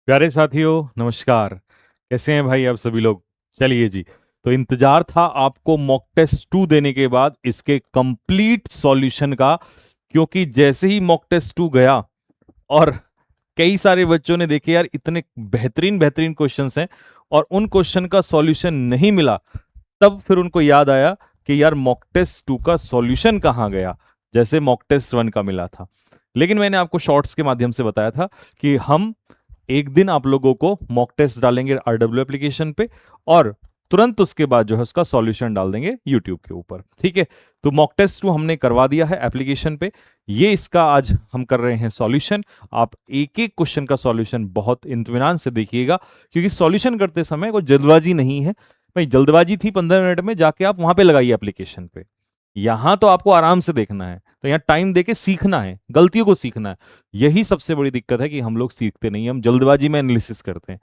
प्यारे साथियों, नमस्कार। कैसे हैं भाई आप सभी लोग? चलिए जी। तो इंतजार था आपको मॉक टेस्ट 2 देने के बाद इसके कंप्लीट सॉल्यूशन का, क्योंकि जैसे ही मॉक टेस्ट 2 गया और कई सारे बच्चों ने देखे यार इतने बेहतरीन बेहतरीन क्वेश्चंस हैं और उन क्वेश्चन का सॉल्यूशन नहीं मिला, तब फिर उनको याद आया कि यार मॉक टेस्ट 2 का सॉल्यूशन कहाँ गया, जैसे मॉक टेस्ट 1 का मिला था। लेकिन मैंने आपको शॉर्ट्स के माध्यम से बताया था कि हम एक दिन आप लोगों को मॉक टेस्ट डालेंगे आरडब्ल्यू एप्लीकेशन पे और तुरंत उसके बाद जो है उसका सॉल्यूशन डाल देंगे यूट्यूब के ऊपर। ठीक है, तो मॉक टेस्ट 2 हमने करवा दिया है एप्लीकेशन पे। ये इसका आज हम कर रहे हैं सॉल्यूशन। आप एक एक क्वेश्चन का सॉल्यूशन बहुत इत्मीनान से देखिएगा, क्योंकि सॉल्यूशन करते समय कोई जल्दबाजी नहीं है भाई। जल्दबाजी थी 15 मिनट में जाके आप वहां पे लगाइए एप्लीकेशन पे। यहां तो आपको आराम से देखना है, तो यहाँ टाइम देके सीखना है, गलतियों को सीखना है। यही सबसे बड़ी दिक्कत है कि हम लोग सीखते नहीं, हम जल्दबाजी में एनालिसिस करते हैं।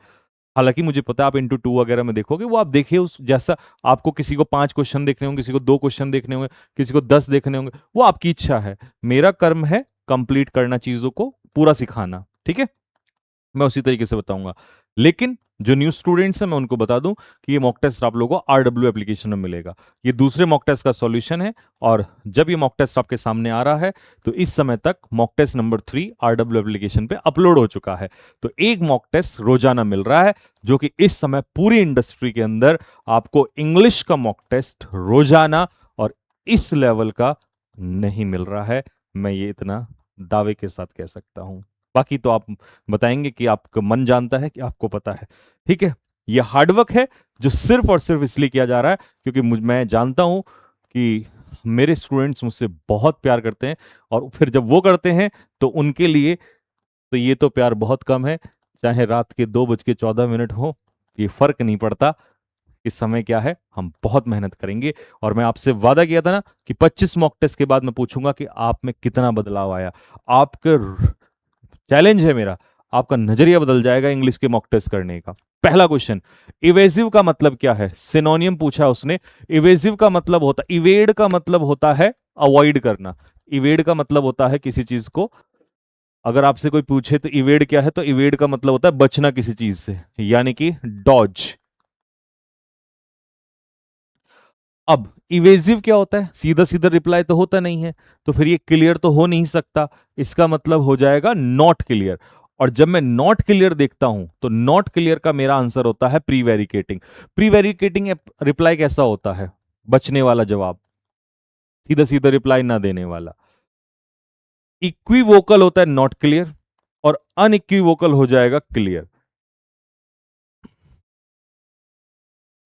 हालांकि मुझे पता है आप इंटू 2 वगैरह में देखोगे, वो आप देखिए उस जैसा आपको किसी को 5 क्वेश्चन देखने होंगे, किसी को 2 क्वेश्चन देखने होंगे, किसी को 10 देखने होंगे, वो आपकी इच्छा है। मेरा कर्म है कंप्लीट करना, चीजों को पूरा सिखाना। ठीक है, मैं उसी तरीके से बताऊंगा। लेकिन जो न्यू स्टूडेंट्स हैं मैं उनको बता दूं कि ये मॉक टेस्ट आप लोगों को आरडब्ल्यू एप्लीकेशन में मिलेगा। ये दूसरे मॉक टेस्ट का सॉल्यूशन है, और जब ये मॉक टेस्ट आपके सामने आ रहा है तो इस समय तक mock test number 3 RW application पे अपलोड हो चुका है। तो एक मॉक टेस्ट रोजाना मिल रहा है, जो कि इस समय पूरी इंडस्ट्री के अंदर आपको इंग्लिश का मॉक टेस्ट रोजाना और इस लेवल का नहीं मिल रहा है। मैं ये इतना दावे के साथ कह सकता हूं। बाकी तो आप बताएंगे कि आपका मन जानता है कि आपको पता है। ठीक है, ये हार्डवर्क है जो सिर्फ और सिर्फ इसलिए किया जा रहा है क्योंकि मैं जानता हूं कि मेरे स्टूडेंट्स मुझसे बहुत प्यार करते हैं, और फिर जब वो करते हैं तो उनके लिए तो ये तो प्यार बहुत कम है। चाहे रात के 2:14 हो, ये फर्क नहीं पड़ता। इस समय क्या है, हम बहुत मेहनत करेंगे। और मैं आपसे वादा किया था ना कि 25 मॉक टेस्ट के बाद मैं पूछूंगा कि आप में कितना बदलाव आया। आपके चैलेंज है मेरा, आपका नजरिया बदल जाएगा इंग्लिश के मॉक टेस्ट करने का। पहला क्वेश्चन, इवेसिव का मतलब क्या है? सिनोनियम पूछा उसने। इवेसिव का मतलब होता, इवेड का मतलब होता है अवॉइड करना। इवेड का मतलब होता है किसी चीज को, अगर आपसे कोई पूछे तो इवेड क्या है, तो इवेड का मतलब होता है बचना किसी चीज से, यानी कि डॉज। अब इवेजिव क्या होता है? सीधा सीधा रिप्लाई तो होता नहीं है, तो फिर ये क्लियर तो हो नहीं सकता। इसका मतलब हो जाएगा नॉट क्लियर। और जब मैं नॉट क्लियर देखता हूं तो नॉट क्लियर का मेरा आंसर होता है प्रीवेरिकेटिंग। प्रीवेरिकेटिंग रिप्लाई कैसा होता है? बचने वाला जवाब, सीधा सीधा रिप्लाई ना देने वाला। इक्विवोकल होता है नॉट क्लियर, और अनइक्विवोकल हो जाएगा क्लियर।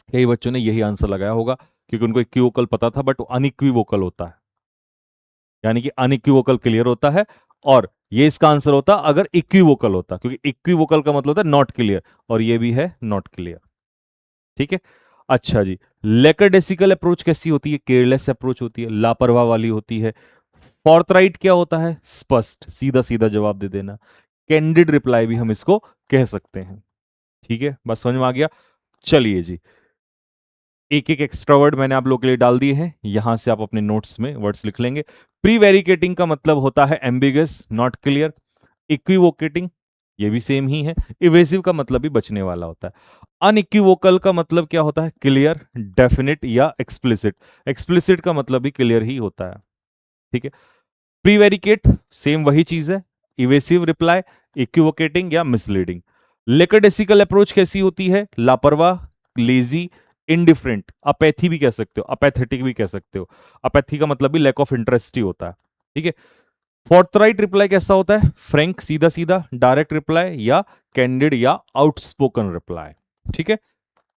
कई बच्चों ने यही आंसर लगाया होगा क्योंकि उनको इक्विवोकल पता था, बट अनइक्विवोकल होता है, यानी कि अनइक्विवोकल क्लियर होता है। और ये इसका आंसर होता अगर इक्विवोकल होता, क्योंकि इक्विवोकल का मतलब होता है नॉट क्लियर, और ये भी है नॉट क्लियर। ठीक है, अच्छा जी। लेकरडेसिकल अप्रोच कैसी होती है? केयरलेस अप्रोच होती है, लापरवाह वाली होती है। फॉरथराइट क्या होता है? स्पष्ट, सीधा सीधा जवाब दे देना। कैंडिड रिप्लाई भी हम इसको कह सकते हैं। ठीक है, बस समझ में आ गया। चलिए जी, एक एक एक्स्ट्रा वर्ड मैंने आप लोगों के लिए डाल दिए हैं, यहां से आप अपने नोट्स में वर्ड्स लिख लेंगे। प्रीवेरिकेटिंग का मतलब होता है एम्बिगस, नॉट क्लियर। इक्विवोकेटिंग, ये भी सेम ही है। इवेसिव का मतलब भी बचने वाला होता है। अनइक्विवोकल का मतलब क्या होता है? क्लियर, डेफिनेट या एक्सप्लिसिट। एक्सप्लिसिट का मतलब भी क्लियर ही होता है। ठीक है, प्रीवेरिकेट सेम वही चीज है। इवेसिव रिप्लाई, इक्विवोकेटिंग या मिसलीडिंग। लेकरडेसिकल अप्रोच कैसी होती है? लापरवाह, लेजी, इनडिफरेंट। अपैथी भी कह सकते हो, अपैथेटिक भी कह सकते हो। अपैथी का मतलब भी लैक ऑफ इंटरेस्ट ही होता है। ठीक है, फोर्थराइट रिप्लाई कैसा होता है? फ्रैंक, सीधा सीधा, डायरेक्ट रिप्लाई, या कैंडिड या आउटस्पोकन रिप्लाई। ठीक है,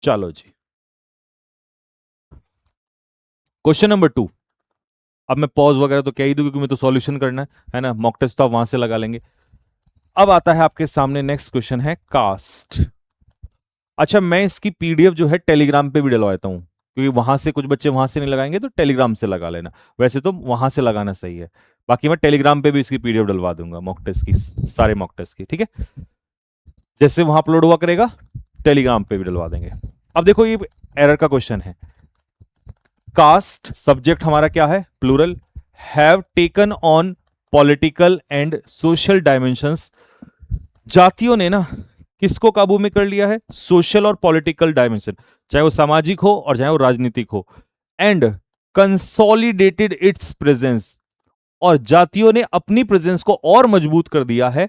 चलो जी, क्वेश्चन नंबर 2। अब मैं पॉज वगैरह तो क्या ही दूं, क्योंकि मैं तो सॉल्यूशन करना है ना। मॉक टेस्ट तो आप वहां से लगा लेंगे। अब आता है आपके सामने नेक्स्ट क्वेश्चन है कास्ट। अच्छा, मैं इसकी पीडीएफ जो है टेलीग्राम पे भी डलवाता हूँ, क्योंकि वहां से कुछ बच्चे वहां से नहीं लगाएंगे तो टेलीग्राम से लगा लेना। वैसे तो वहां से लगाना सही है। बाकी मैं टेलीग्राम पे भी इसकी पीडीएफ डलवा दूंगा मॉक टेस्ट की, सारे मॉक टेस्ट की। ठीक है, जैसे वहां अपलोड हुआ करेगा टेलीग्राम पे भी डलवा देंगे। अब देखो, ये एरर का क्वेश्चन है। कास्ट सब्जेक्ट हमारा क्या है? Plural. Have taken on political and social dimensions. जातियों ने ना किसको काबू में कर लिया है? सोशल और पॉलिटिकल डायमेंशन, चाहे वो सामाजिक हो और चाहे वो राजनीतिक हो। एंड कंसोलिडेटेड इट्स प्रेजेंस, और जातियों ने अपनी प्रेजेंस को और मजबूत कर दिया है।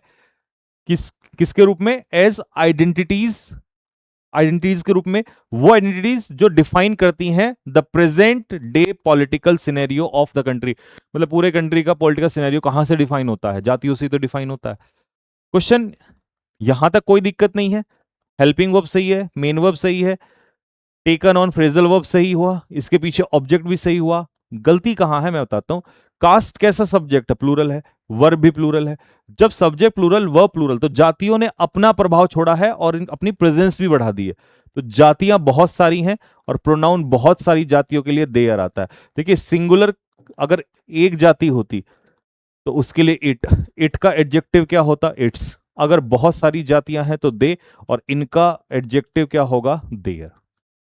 किसके रूप में? एज आइडेंटिटीज, आइडेंटिटीज के रूप में, वो आइडेंटिटीज जो डिफाइन करती हैं the present day political scenario of the country. मतलब पूरे कंट्री का पॉलिटिकल सिनेरियो कहां से डिफाइन होता है? जातियों से तो डिफाइन होता है। क्वेश्चन, यहां तक कोई दिक्कत नहीं है, हेल्पिंग वर्ब सही है, मेन वर्ब सही है, टेकन ऑन फ्रेजल वर्ब सही हुआ, इसके पीछे ऑब्जेक्ट भी सही हुआ। गलती कहां है मैं बताता हूं। कास्ट कैसा सब्जेक्ट है? प्लूरल है, वर्ब भी प्लूरल है। जब सब्जेक्ट प्लूरल वर्ब प्लूरल, तो जातियों ने अपना प्रभाव छोड़ा है और अपनी प्रेजेंस भी बढ़ा दी है। तो जातियां बहुत सारी हैं और प्रोनाउन बहुत सारी जातियों के लिए देयर आता है। देखिए सिंगुलर अगर एक जाति होती तो उसके लिए इट, इट का एडजेक्टिव क्या होता? इट्स। अगर बहुत सारी जातियां हैं तो दे, और इनका एडजेक्टिव क्या होगा? देयर।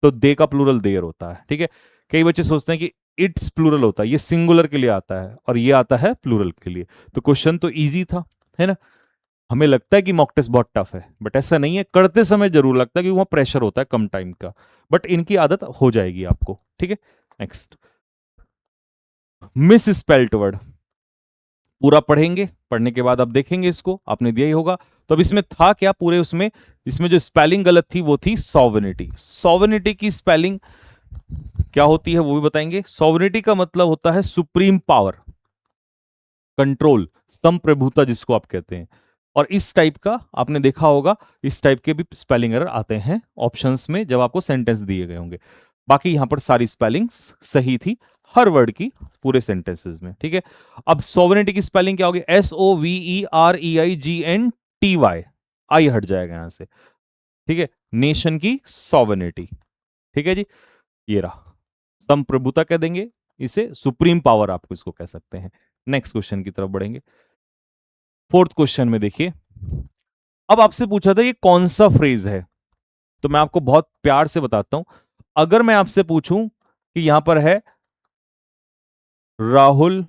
तो दे का प्लूरल देयर होता है। ठीक है, कई बच्चे सोचते हैं कि इट्स प्लूरल होता है, ये सिंगुलर के लिए आता है और ये आता है प्लूरल के लिए। तो क्वेश्चन तो इजी था, है ना। हमें लगता है कि मॉक टेस्ट बहुत टफ है, बट ऐसा नहीं है। करते समय जरूर लगता है कि वहां प्रेशर होता है कम टाइम का, बट इनकी आदत हो जाएगी आपको। ठीक है, नेक्स्ट, मिस स्पेल्ट वर्ड पूरा पढ़ेंगे, पढ़ने के बाद आप देखेंगे, इसको आपने दिया ही होगा। तो अब इसमें था क्या पूरे उसमें? इसमें जो स्पेलिंग गलत थी वो थी सॉवरेनिटी। सॉवरेनिटी की स्पेलिंग क्या होती है वो भी बताएंगे। सॉवरेनिटी का मतलब होता है सुप्रीम पावर, कंट्रोल, संप्रभुता जिसको आप कहते हैं। और इस टाइप का आपने देखा होगा, इस टाइप के भी स्पेलिंग एरर आते हैं ऑप्शंस में जब आपको सेंटेंस दिए गए होंगे। बाकी यहां पर सारी स्पेलिंग्स सही थी हर वर्ड की, पूरे सेंटेंसेस में। ठीक है, अब सोवरेनिटी की स्पेलिंग क्या होगी? SOVEREIGNTY, आई हट जाएगा यहां से। ठीक है, नेशन की सोवरेनिटी। ठीक है जी, ये रहा, संप्रभुता कह देंगे इसे, सुप्रीम पावर आपको इसको कह सकते हैं। नेक्स्ट क्वेश्चन की तरफ बढ़ेंगे। फोर्थ क्वेश्चन में देखिए, अब आपसे पूछा था ये कौन सा फ्रेज है, तो मैं आपको बहुत प्यार से बताता हूं। अगर मैं आपसे पूछूं कि यहां पर है Rahul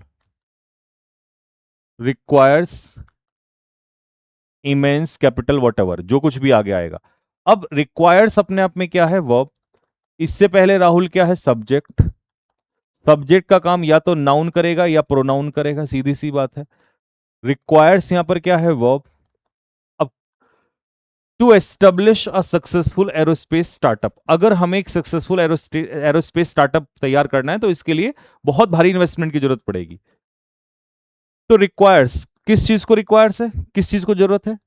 requires immense capital what जो कुछ भी आगे आएगा। अब रिक्वायर्स अपने आप में क्या है? वर्ब। इससे पहले राहुल क्या है? सब्जेक्ट। सब्जेक्ट का काम या तो नाउन करेगा या प्रोनाउन करेगा, सीधी सी बात है। रिक्वायर्स यहां पर क्या है? वर्ब। अब to establish a successful aerospace startup, अगर हमें एक सक्सेसफुल एरोस्पेस स्टार्टअप तैयार करना है तो इसके लिए बहुत भारी इन्वेस्टमेंट की जरूरत पड़ेगी। तो रिक्वायर्स, किस चीज को रिक्वायर्स है, किस चीज को जरूरत है?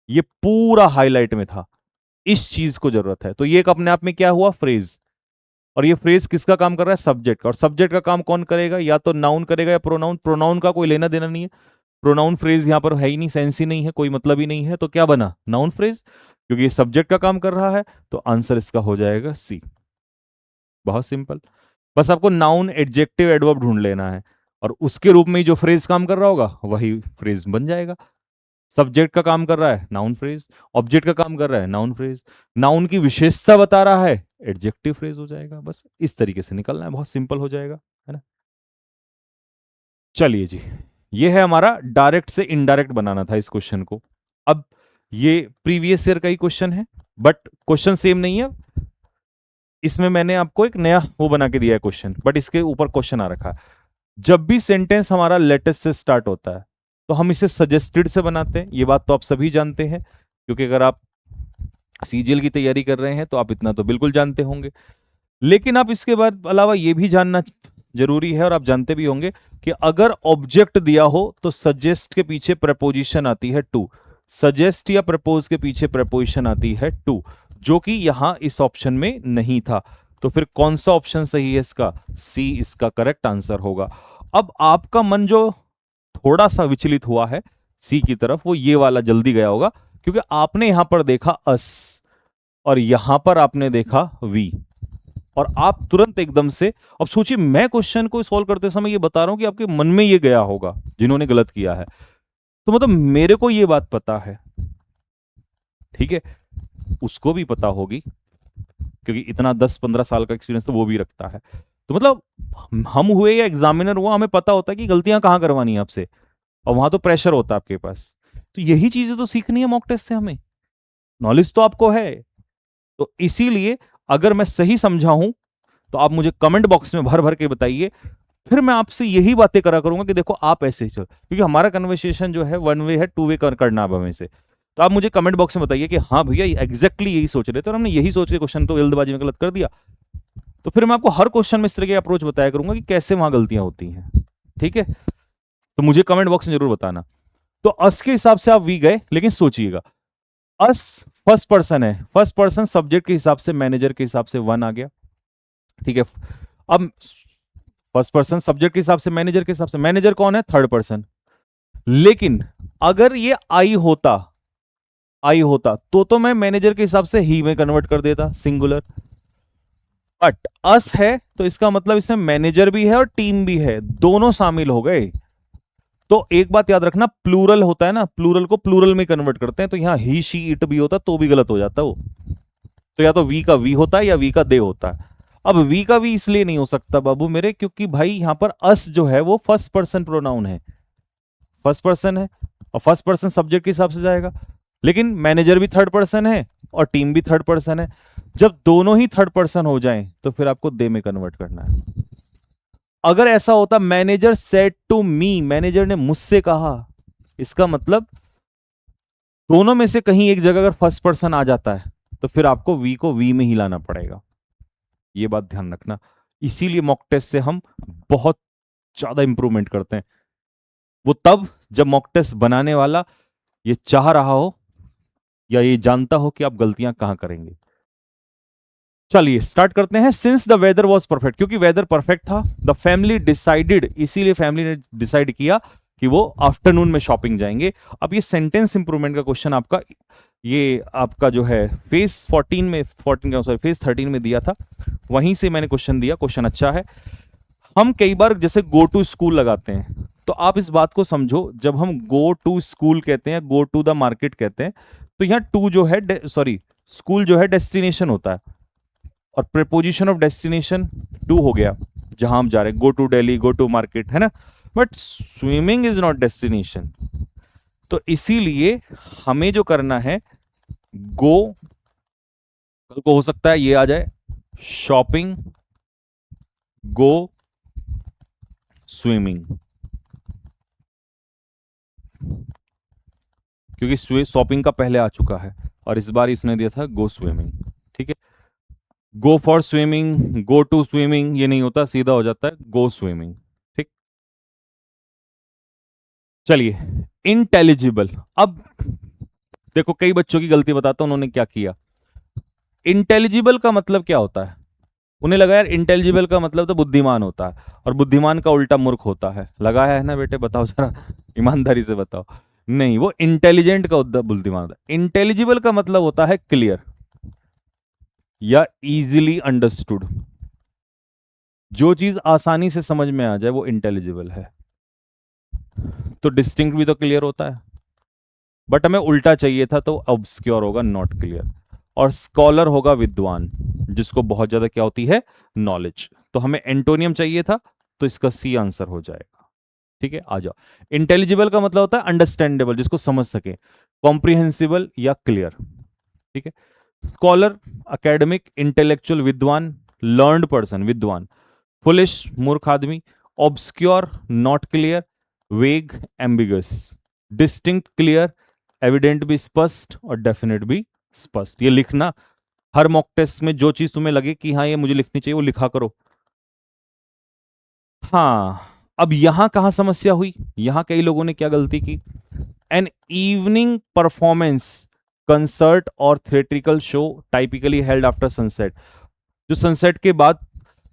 ये पूरा हाईलाइट में था, इस चीज को जरूरत है। तो ये एक अपने आप में क्या हुआ? फ्रेज। और ये फ्रेज किसका काम कर रहा है? सब्जेक्ट का। और सब्जेक्ट का काम कौन करेगा? या तो नाउन करेगा या प्रोनाउन। प्रोनाउन का कोई लेना देना नहीं है, प्रोनाउन फ्रेज यहां पर है ही नहीं, सेंस ही नहीं है, कोई मतलब ही नहीं है। तो क्या बना? नाउन फ्रेज, क्योंकि ये सब्जेक्ट का काम कर रहा है। तो आंसर इसका हो जाएगा सी। बहुत सिंपल, बस आपको नाउन एडजेक्टिव एडवर्ब ढूंढ लेना है और उसके रूप में ही जो फ्रेज काम कर रहा होगा वही फ्रेज बन जाएगा। सब्जेक्ट का काम कर रहा है नाउन फ्रेज, ऑब्जेक्ट का काम कर रहा है नाउन फ्रेज, नाउन की विशेषता बता रहा है एडजेक्टिव फ्रेज हो जाएगा। बस इस तरीके से निकलना है, बहुत सिंपल हो जाएगा, है ना। चलिए जी, ये है हमारा डायरेक्ट से इनडायरेक्ट बनाना था इस क्वेश्चन को। अब ये प्रीवियस ईयर का ही क्वेश्चन है, बट क्वेश्चन सेम नहीं है। इसमें मैंने आपको एक नया वो बना के दिया है क्वेश्चन, बट इसके ऊपर क्वेश्चन आ रखा है। जब भी सेंटेंस हमारा लेटेस्ट से स्टार्ट होता है तो हम इसे सजेस्टेड से बनाते हैं, ये बात तो आप सभी जानते हैं, क्योंकि अगर आप सीजीएल की तैयारी कर रहे हैं तो आप इतना तो बिल्कुल जानते होंगे। लेकिन आप इसके बाद अलावा ये भी जानना जरूरी है, और आप जानते भी होंगे कि अगर ऑब्जेक्ट दिया हो तो सजेस्ट के पीछे प्रपोजिशन आती है टू। सजेस्ट या प्रपोज के पीछे प्रपोजिशन आती है टू, जो कि यहां इस ऑप्शन में नहीं था। तो फिर कौन सा ऑप्शन सही है इसका? सी इसका करेक्ट आंसर होगा। अब आपका मन जो थोड़ा सा विचलित हुआ है सी की तरफ, वो ये वाला जल्दी गया होगा, क्योंकि आपने यहां पर देखा अस और यहां पर आपने देखा वी, और आप तुरंत एकदम से, अब सोचिए मैं क्वेश्चन को सॉल्व करते समय ये बता रहा हूं कि आपके मन में ये गया होगा जिन्होंने गलत किया है, तो मतलब मेरे को ये बात पता है, ठीक है, उसको भी पता होगी, क्योंकि इतना 10-15 साल का एक्सपीरियंस तो वो भी रखता है। तो मतलब हम हुए या एग्जामिनर हुआ, हमें पता होता है कि गलतियां कहां करवानी है आपसे, और वहां तो प्रेशर होता है आपके पास। तो यही चीजें तो सीखनी है मॉक टेस्ट से हमें। नॉलेज तो आपको है। तो इसीलिए अगर मैं सही समझा हूं तो आप मुझे कमेंट बॉक्स में भर भर के बताइए, फिर मैं आपसे यही बातें करा करूंगा कि देखो आप ऐसे ही चलो, क्योंकि हमारा कन्वर्सेशन जो है वन वे है, टू वे करना अब हमें से। तो आप मुझे कमेंट बॉक्स में बताइए कि हाँ भैया एग्जैक्टली यही सोच रहे थे और हमने यही सोच के क्वेश्चन तो जल्दबाजी में गलत कर दिया। तो फिर मैं आपको हर क्वेश्चन में इस तरह की अप्रोच बताया करूंगा कि कैसे वहां गलतियां होती हैं। ठीक है, तो मुझे कमेंट बॉक्स में जरूर बताना। तो अस के हिसाब से आप वी गए, लेकिन सोचिएगा अस फर्स्ट पर्सन है, फर्स्ट पर्सन सब्जेक्ट के हिसाब से, मैनेजर के हिसाब से वन आ गया। ठीक है, अब फर्स्ट पर्सन सब्जेक्ट के हिसाब से, मैनेजर के हिसाब से, मैनेजर कौन है? Third person. लेकिन अगर ये आई होता तो मैं मैनेजर के हिसाब से ही में कन्वर्ट कर देता, सिंगुलर। बट अस है तो इसका मतलब इसमें मैनेजर भी है और टीम भी है, दोनों शामिल हो गए। तो एक बात याद रखना, प्लूरल होता है ना, प्लूरल को प्लूरल में कन्वर्ट करते हैं, तो यहां ही शी इट भी होता तो भी गलत हो जाता वो। तो या तो वी का वी होता है या वी का दे होता है। अब वी का वी इसलिए नहीं हो सकता बाबू मेरे, क्योंकि भाई यहां पर अस जो है वो फर्स्ट पर्सन प्रोनाउन है, फर्स्ट पर्सन है, और फर्स्ट पर्सन सब्जेक्ट के हिसाब से जाएगा। लेकिन मैनेजर भी थर्ड पर्सन है और टीम भी थर्ड पर्सन है। जब दोनों ही थर्ड पर्सन हो जाएं तो फिर आपको दे में कन्वर्ट करना है। अगर ऐसा होता manager said to me, manager ने मुझसे कहा, इसका मतलब दोनों में से कहीं एक जगह अगर फर्स्ट पर्सन आ जाता है तो फिर आपको वी को वी में ही लाना पड़ेगा। ये बात ध्यान रखना। इसीलिए मॉक टेस्ट से हम बहुत ज्यादा इंप्रूवमेंट करते हैं, वो तब जब मॉक टेस्ट बनाने वाला ये चाह रहा हो या ये जानता हो कि आप गलतियां कहां करेंगे। चलिए स्टार्ट करते हैं। Since the weather was perfect, क्योंकि वेदर परफेक्ट था, द फैमिली डिसाइडेड, इसीलिए फैमिली ने डिसाइड किया कि वो आफ्टरनून में शॉपिंग जाएंगे। अब ये सेंटेंस इंप्रूवमेंट का क्वेश्चन आपका, ये आपका जो है फेज 14 में, 14 सॉरी फेज 13 में दिया था, वहीं से मैंने क्वेश्चन दिया। क्वेश्चन अच्छा है। हम कई बार जैसे गो टू स्कूल लगाते हैं, तो आप इस बात को समझो, जब हम गो टू स्कूल कहते हैं, गो टू द मार्केट कहते हैं, तो यहाँ टू जो है, सॉरी स्कूल जो है डेस्टिनेशन होता है, और प्रेपोजिशन ऑफ डेस्टिनेशन टू हो गया, जहां हम जा रहे हैं, go to Delhi, go to market, है ना। But swimming is not destination. तो इसीलिए हमें जो करना है, गो, कल को हो सकता है ये आ जाए शॉपिंग, गो स्विमिंग, क्योंकि शॉपिंग का पहले आ चुका है और इस बार इसने दिया था गो स्विमिंग। ठीक है, go for swimming, go to swimming ये नहीं होता, सीधा हो जाता है गो स्विमिंग। ठीक, चलिए इंटेलिजिबल। अब देखो कई बच्चों की गलती बताता हूं, उन्होंने क्या किया। इंटेलिजिबल का मतलब क्या होता है? उन्हें लगा यार इंटेलिजिबल का मतलब तो बुद्धिमान होता है, और बुद्धिमान का उल्टा मूर्ख होता है। लगाया है ना बेटे, बताओ जरा, ईमानदारी से बताओ। नहीं, वो इंटेलिजेंट का बुद्धिमान होता है। इंटेलिजिबल का मतलब होता है क्लियर या इजीली अंडरस्टूड। जो चीज आसानी से समझ में आ जाए वो इंटेलिजिबल है। तो डिस्टिंक्ट भी तो क्लियर होता है, बट हमें उल्टा चाहिए था, तो ऑब्सक्योर होगा, नॉट क्लियर। और स्कॉलर होगा विद्वान, जिसको बहुत ज्यादा क्या होती है, नॉलेज। तो हमें एंटोनियम चाहिए था, तो इसका सी आंसर हो जाएगा। ठीक है, आ जाओ। इंटेलिजिबल का मतलब होता है अंडरस्टैंडेबल, जिसको समझ सके, कॉम्प्रिहेंसिबल या क्लियर। ठीक है, स्कॉलर अकेडमिक, इंटेलेक्चुअल विद्वान, लर्नड पर्सन विद्वान, फुलिश मूर्ख आदमी, ऑब्सक्योर नॉट क्लियर, वेग एम्बिगस, डिस्टिंक्ट क्लियर, एविडेंट भी स्पष्ट, और डेफिनेट भी स्पष्ट। ये लिखना, हर मॉक टेस्ट में जो चीज तुम्हें लगे कि हाँ ये मुझे लिखनी चाहिए, वो लिखा करो। हाँ, अब यहां कहां समस्या हुई, यहां कई लोगों ने क्या गलती की। एन इवनिंग परफॉर्मेंस, कंसर्ट और theatrical show typically held after sunset. जो सनसेट के बाद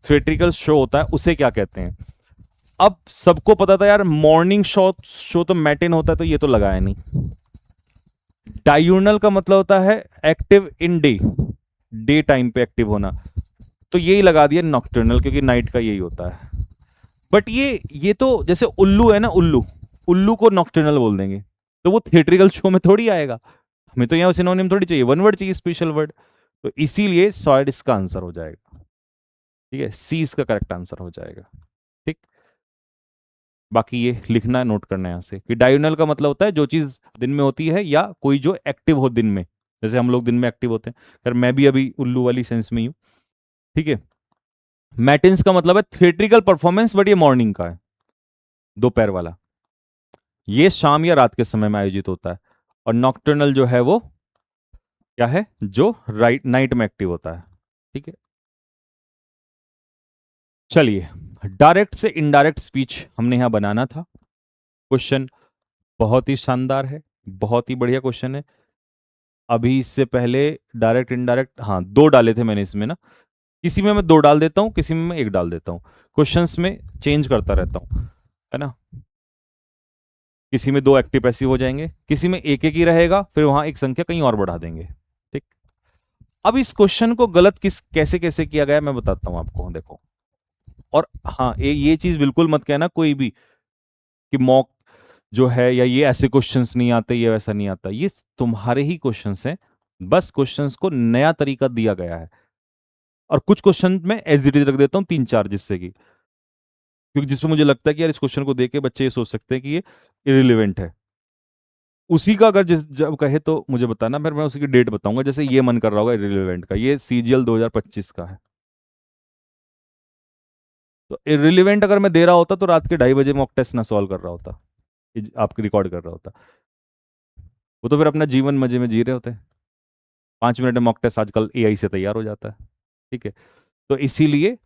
थिएट्रिकल शो होता है उसे क्या कहते हैं? अब सबको पता था यार, मॉर्निंग शो शो तो मैटिन होता है, तो ये तो लगाया नहीं। डायूर्नल का मतलब होता है active in day, day time पे एक्टिव होना, तो यही लगा दिया नॉक्टर्नल, क्योंकि नाइट का यही होता है। बट ये तो जैसे उल्लू है ना, उल्लू, उल्लू को नॉक्टर्नल बोल देंगे, तो वो थिएट्रिकल शो में थोड़ी आएगा। हमें तो यहाँ सिनोनिम थोड़ी चाहिए, वन वर्ड चाहिए, स्पेशल वर्ड। तो इसीलिए सॉइड इसका आंसर हो जाएगा। ठीक है, सी इसका करेक्ट आंसर हो जाएगा। ठीक, बाकी ये लिखना है, नोट करना है यहां से, कि डायगोनल का मतलब होता है जो चीज दिन में होती है या कोई जो एक्टिव हो दिन में, जैसे हम लोग दिन में एक्टिव होते हैं, खैर मैं भी अभी उल्लू वाली सेंस में ही हूँ, ठीक है। मैटिन्स का मतलब है थिएट्रिकल परफॉर्मेंस, बट ये मॉर्निंग का है, दोपहर वाला, ये शाम या रात के समय में आयोजित होता है। और नॉक्टर्नल जो है वो क्या है, जो राइट नाइट में एक्टिव होता है, ठीक है। चलिए, डायरेक्ट से इनडायरेक्ट स्पीच हमने यहां बनाना था। क्वेश्चन बहुत ही शानदार है, बहुत ही बढ़िया क्वेश्चन है। अभी इससे पहले डायरेक्ट इनडायरेक्ट, हाँ, दो डाले थे मैंने इसमें ना, किसी में मैं दो डाल देता हूं, किसी में मैं एक डाल देता हूं, क्वेश्चंस में चेंज करता रहता हूं, है ना। किसी में दो एक्टिव पैसिव हो जाएंगे, किसी में एक एक ही रहेगा, फिर वहां एक संख्या कहीं और बढ़ा देंगे, ठीक। अब इस क्वेश्चन को गलत किस कैसे कैसे किया गया मैं बताता हूं आपको, देखो। और हाँ, ये चीज बिल्कुल मत कहना कोई भी कि मॉक जो है या ये ऐसे क्वेश्चंस नहीं आते, ये वैसा नहीं आता, ये तुम्हारे ही क्वेश्चंस हैं, बस क्वेश्चंस को नया तरीका दिया गया है। और कुछ क्वेश्चन में एज इट इज रख देता हूं, तीन चार, जिससे कि, क्योंकि जिसमें मुझे लगता है कि यार इस क्वेश्चन को देख के बच्चे ये सोच सकते हैं कि ये इरिलेवेंट है। उसी का अगर जिस जब कहे तो मुझे बताना, फिर मैं उसी की डेट बताऊंगा। जैसे ये मन कर रहा होगा इरिलेवेंट का, ये सीजीएल 2025 का है, तो इरिलेवेंट अगर मैं दे रहा होता तो रात के 2:30 बजे मॉक टेस्ट ना सॉल्व कर रहा होता, आपकी रिकॉर्ड कर रहा होता। वो तो फिर अपना जीवन मजे में जी रहे होते हैं। 5 मिनट में मॉक टेस्ट आजकल एआई से तैयार हो जाता है, ठीक है। तो इसीलिए,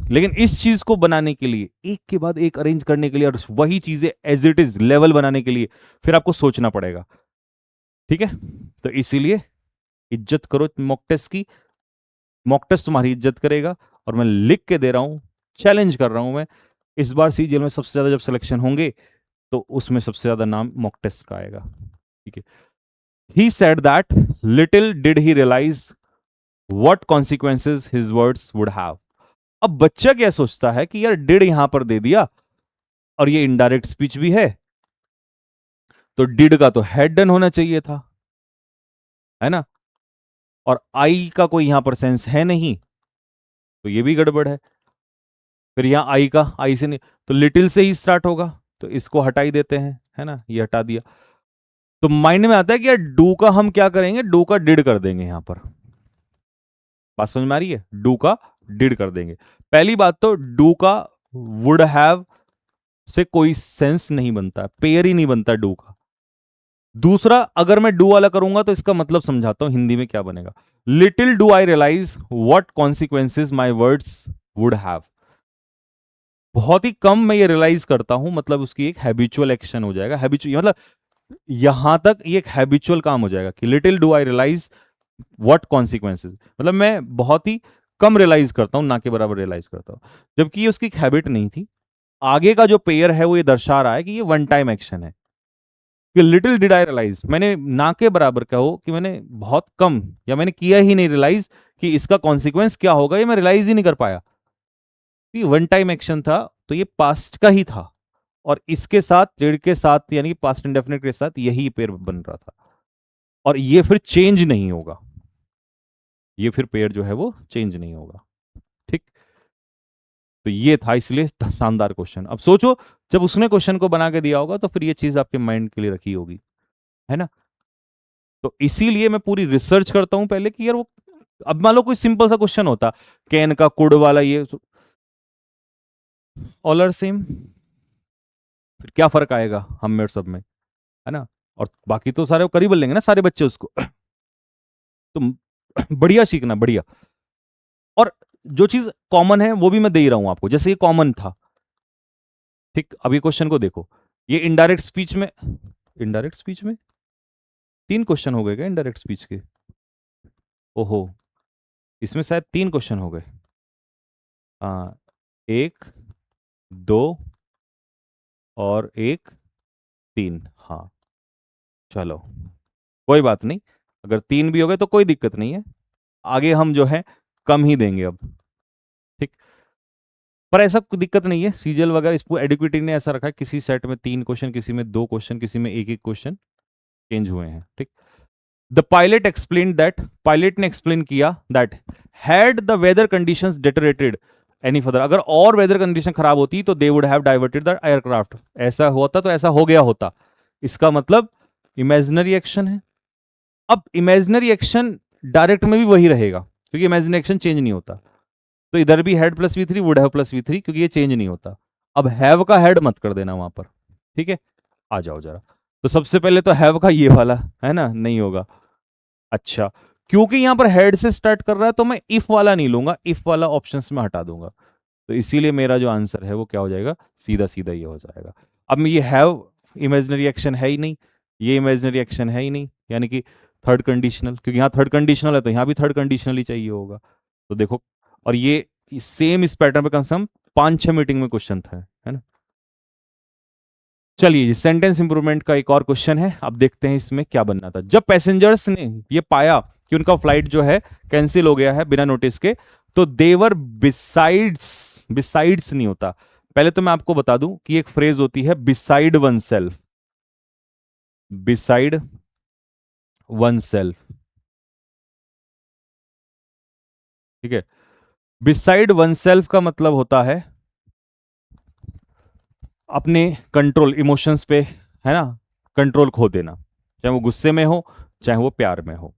लेकिन इस चीज को बनाने के लिए, एक के बाद एक अरेंज करने के लिए और वही चीजें एज इट इज लेवल बनाने के लिए फिर आपको सोचना पड़ेगा, ठीक है। तो इसीलिए इज्जत करो मॉक टेस्ट की, मॉक टेस्ट तुम्हारी इज्जत करेगा। और मैं लिख के दे रहा हूं, चैलेंज कर रहा हूं मैं, इस बार सीजीएल में सबसे ज्यादा जब सिलेक्शन होंगे तो उसमें सबसे ज्यादा नाम मॉक टेस्ट का आएगा, ठीक है। He said that little did he realize what consequences his words would have. अब बच्चा क्या सोचता है कि यार डिड यहां पर दे दिया और ये इनडायरेक्ट स्पीच भी है, तो डिड का तो हेड डन होना चाहिए था, है ना। और आई का कोई यहां पर सेंस है नहीं, तो ये भी गड़बड़ है। फिर यहां आई का, आई से नहीं, तो लिटिल से ही स्टार्ट होगा, तो इसको हटा ही देते हैं, है ना, ये हटा दिया। तो माइंड में आता है कि यार डू का हम क्या करेंगे, डू का डिड कर देंगे यहां पर। बात समझ में आ रही है, डू का डिड कर देंगे। पहली बात तो डू का वुड हैव से कोई सेंस नहीं बनता, पेयर ही नहीं बनता डू का। दूसरा, अगर मैं डू वाला करूंगा तो इसका मतलब समझाता हूं हिंदी में क्या बनेगा। Little do I realize what consequences my words would have. बहुत ही कम मैं ये रियलाइज करता हूं, मतलब उसकी एक हैबिचुअल एक्शन हो जाएगा, हैबिचुअल मतलब यहां तक ये एक हैबिचुअल काम हो जाएगा कि little do I realize what consequences, मतलब मैं बहुत ही कम रियलाइज करता हूं, ना के बराबर रियलाइज करता हूं, जबकि ये उसकी एक हैबिट नहीं थी। आगे का जो पेयर है वो ये दर्शा रहा है कि ये वन टाइम एक्शन है, कि लिटिल डिड आई रियलाइज, मैंने ना के बराबर कहो कि मैंने बहुत कम या मैंने किया ही नहीं रियलाइज कि इसका कॉन्सिक्वेंस क्या होगा, ये मैं रियलाइज ही नहीं कर पाया। कि वन टाइम एक्शन था, तो ये पास्ट का ही था, और इसके साथ डिड के साथ यानी पास्ट इंडेफिनिट के साथ यही पेयर बन रहा था, और ये फिर चेंज नहीं होगा, ये फिर पेयर जो है वो चेंज नहीं होगा, ठीक। तो ये था इसलिए शानदार क्वेश्चन। अब सोचो, जब उसने क्वेश्चन को बना के दिया होगा तो फिर ये चीज आपके माइंड के लिए रखी होगी, है ना। तो इसीलिए मैं पूरी रिसर्च करता हूं पहले कि यार वो, अब मान लो कोई सिंपल सा क्वेश्चन होता, कैन का कुड वाला, ये ऑल आर सेम, फिर क्या फर्क आएगा हम में और सब में, है ना। और बाकी तो सारे करीब लेंगे ना सारे बच्चे उसको। तो बढ़िया सीखना, बढ़िया। और जो चीज कॉमन है वो भी मैं दे ही रहा हूं आपको, जैसे ये कॉमन था, ठीक। अब ये क्वेश्चन को देखो, ये इनडायरेक्ट स्पीच में, इनडायरेक्ट स्पीच में 3 क्वेश्चन हो गए क्या इनडायरेक्ट स्पीच के? ओहो, इसमें शायद 3 क्वेश्चन हो गए। हाँ, 1, 2 और 1, 3, हाँ। चलो, कोई बात नहीं, अगर 3 भी हो गए तो कोई दिक्कत नहीं है, आगे हम जो है कम ही देंगे अब, ठीक। पर ऐसा कोई दिक्कत नहीं है, सीजीएल वगैरह, इसको एडिक्विटी ने ऐसा रखा है, किसी सेट में 3 क्वेश्चन, किसी में 2 क्वेश्चन, किसी में एक एक क्वेश्चन चेंज हुए हैं, ठीक। The pilot explain that, pilot ने एक्सप्लेन किया that had the weather conditions deteriorated any further, अगर और वेदर कंडीशन खराब होती तो they would have diverted the aircraft, ऐसा होता तो ऐसा हो गया होता, इसका मतलब इमेजिनरी एक्शन है, अब इमेजिनरी एक्शन डायरेक्ट में भी वही रहेगा क्योंकि इमेजिनरी एक्शन चेंज नहीं होता, तो इधर भी had plus we three, would have plus we three, क्योंकि ये चेंज नहीं होता। अब हैव का हैड मत कर देना वहां पर, ठीक है। आ जाओ जरा, तो सबसे पहले तो हैव का ये वाला है ना, नहीं होगा। अच्छा, क्योंकि यहां पर हेड से स्टार्ट कर रहा है तो मैं इफ वाला नहीं लूंगा, इफ वाला ऑप्शंस में हटा दूंगा, तो इसीलिए मेरा जो आंसर है वो क्या हो जाएगा, सीधा सीधा ये हो जाएगा। अब मैं ये हैव इमेजिनरी एक्शन है ही नहीं, ये इमेजिनरी एक्शन है ही नहीं, यानी कि थर्ड कंडीशनल, क्योंकि यहाँ थर्ड कंडीशनल है तो यहाँ भी थर्ड कंडीशनल ही चाहिए होगा। तो देखो, और ये सेम इस पैटर्न पे कम से कम 5-6 मीटिंग में क्वेश्चन था, है ना। चलिए, सेंटेंस इंप्रूवमेंट का एक और क्वेश्चन है, अब देखते हैं इसमें क्या बनना था। जब पैसेंजर्स ने ये पाया कि उनका फ्लाइट जो है कैंसिल हो गया है बिना नोटिस के, तो देवर बिसाइड्स, बिसाइड्स नहीं होता, पहले तो मैं आपको बता दूं कि एक फ्रेज होती है beside one self, beside one self, ठीक है। बिसाइड वन सेल्फ का मतलब होता है अपने कंट्रोल इमोशंस पे, है ना, कंट्रोल खो देना, चाहे वो गुस्से में हो चाहे वो प्यार में हो।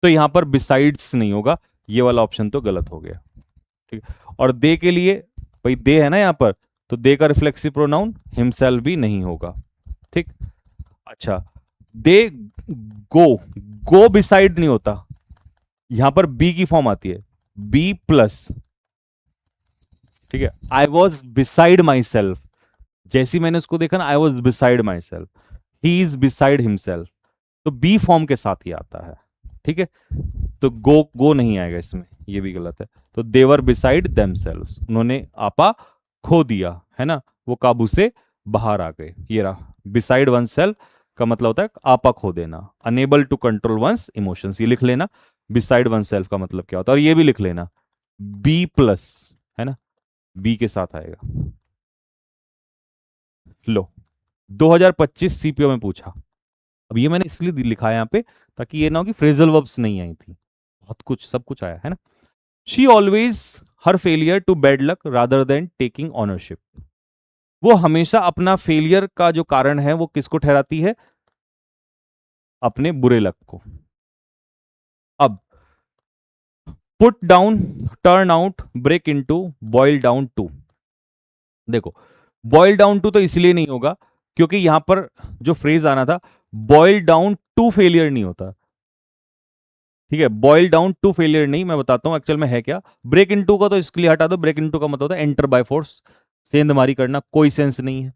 तो यहां पर बिसाइड्स नहीं होगा, ये वाला ऑप्शन तो गलत हो गया, ठीक है। और दे के लिए, भाई दे है ना यहां पर, तो दे का रिफ्लेक्सिव प्रोनाउन हिमसेल्फ भी नहीं होगा, ठीक। अच्छा, दे गो, गो बिसाइड नहीं होता, यहां पर बी की फॉर्म आती है, बी प्लस, ठीक है। I was beside my self, जैसी मैंने उसको देखा ना, I was beside my self, he is beside himself, तो बी फॉर्म के साथ ही आता है, ठीक है। तो गो, गो नहीं आएगा इसमें, ये भी गलत है। तो देवर बिसाइड देमसेल्व्स, उन्होंने आपा खो दिया, है ना, वो काबू से बाहर आ गए, ये रहा। बिसाइड वन सेल्फ का मतलब होता है आपा खो देना, unable to control one's emotions, ये लिख लेना। बिसाइड वन सेल्फ का मतलब क्या होता है, और ये भी लिख लेना, बी प्लस, है ना, बी के साथ आएगा। लो, 2025 सीपीओ में पूछा, अब ये मैंने इसलिए लिखा है यहाँ पे ताकि ये ना हो कि फ्रेजल वर्ब्स नहीं आई थी, बहुत कुछ सब कुछ आया है ना। She always her failure to bad luck rather than taking ownership, वो हमेशा अपना फेलियर का जो कारण है वो किसको ठहराती है, अपने बुरे लक को। अब put down, turn out, break into, boil down to, देखो बॉयल डाउन टू तो इसलिए नहीं होगा क्योंकि यहां पर जो फ्रेज आना था, बॉयल डाउन टू फेलियर नहीं होता, ठीक है। बॉयल डाउन टू फेलियर नहीं, मैं बताता हूं एक्चुअल में है क्या। ब्रेक इनटू का तो इसके लिए हटा दो, ब्रेक इनटू का मतलब होता है एंटर बाय फोर्स, सेंधमारी करना, कोई सेंस नहीं है।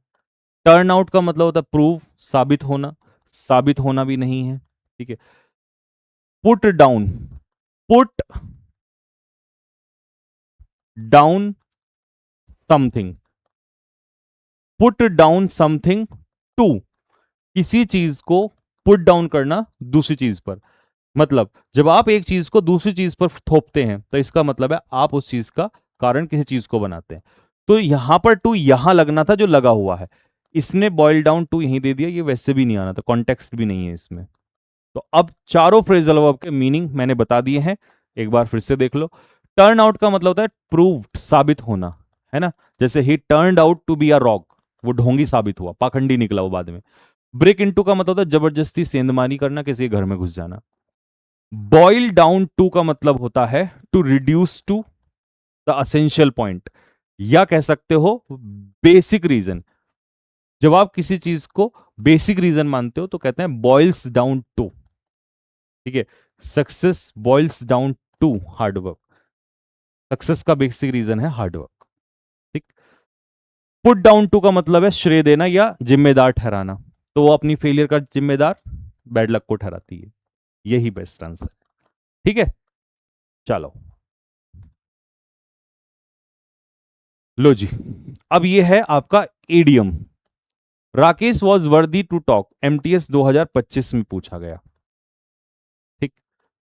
टर्न आउट का मतलब होता है प्रूव, साबित होना, साबित होना भी नहीं है, ठीक है। Put down, put down something, put down something to, किसी चीज को पुट डाउन करना दूसरी चीज पर, मतलब जब आप एक चीज को दूसरी चीज पर थोपते हैं तो इसका मतलब है आप उस चीज का कारण किसी चीज को बनाते हैं। तो यहां पर टू यहां लगना था जो लगा हुआ है, इसने बॉयल डाउन टू यहीं दे दिया, ये वैसे भी नहीं आना था, कॉन्टेक्स्ट भी नहीं है इसमें। तो अब चारों फ्रेजल वर्ब के मीनिंग मैंने बता दिए हैं, एक बार फिर से देख लो। टर्न आउट का मतलब होता है प्रूव्ड, साबित होना, है ना, जैसे ही turned out to be a rock, वो ढोंगी साबित हुआ, पाखंडी निकला वो बाद में। ब्रेक इनटू का मतलब होता है जबरदस्ती सेंधमारी करना, किसी के घर में घुस जाना। बॉइल डाउन टू का मतलब होता है to reduce to the essential point, या कह सकते हो बेसिक रीजन, जब आप किसी चीज को बेसिक रीजन मानते हो तो कहते हैं बॉइल्स डाउन टू, ठीक है। Success boils down to hard work, success का बेसिक रीजन है हार्डवर्क, ठीक। पुट डाउन टू का मतलब है श्रेय देना या जिम्मेदार ठहराना, तो वो अपनी फेलियर का जिम्मेदार बैड लक को ठहराती है, यही बेस्ट आंसर, ठीक है। चलो, लो जी, अब ये है आपका idiom. Rakesh was worthy to talk, MTS 2025 में पूछा गया, ठीक।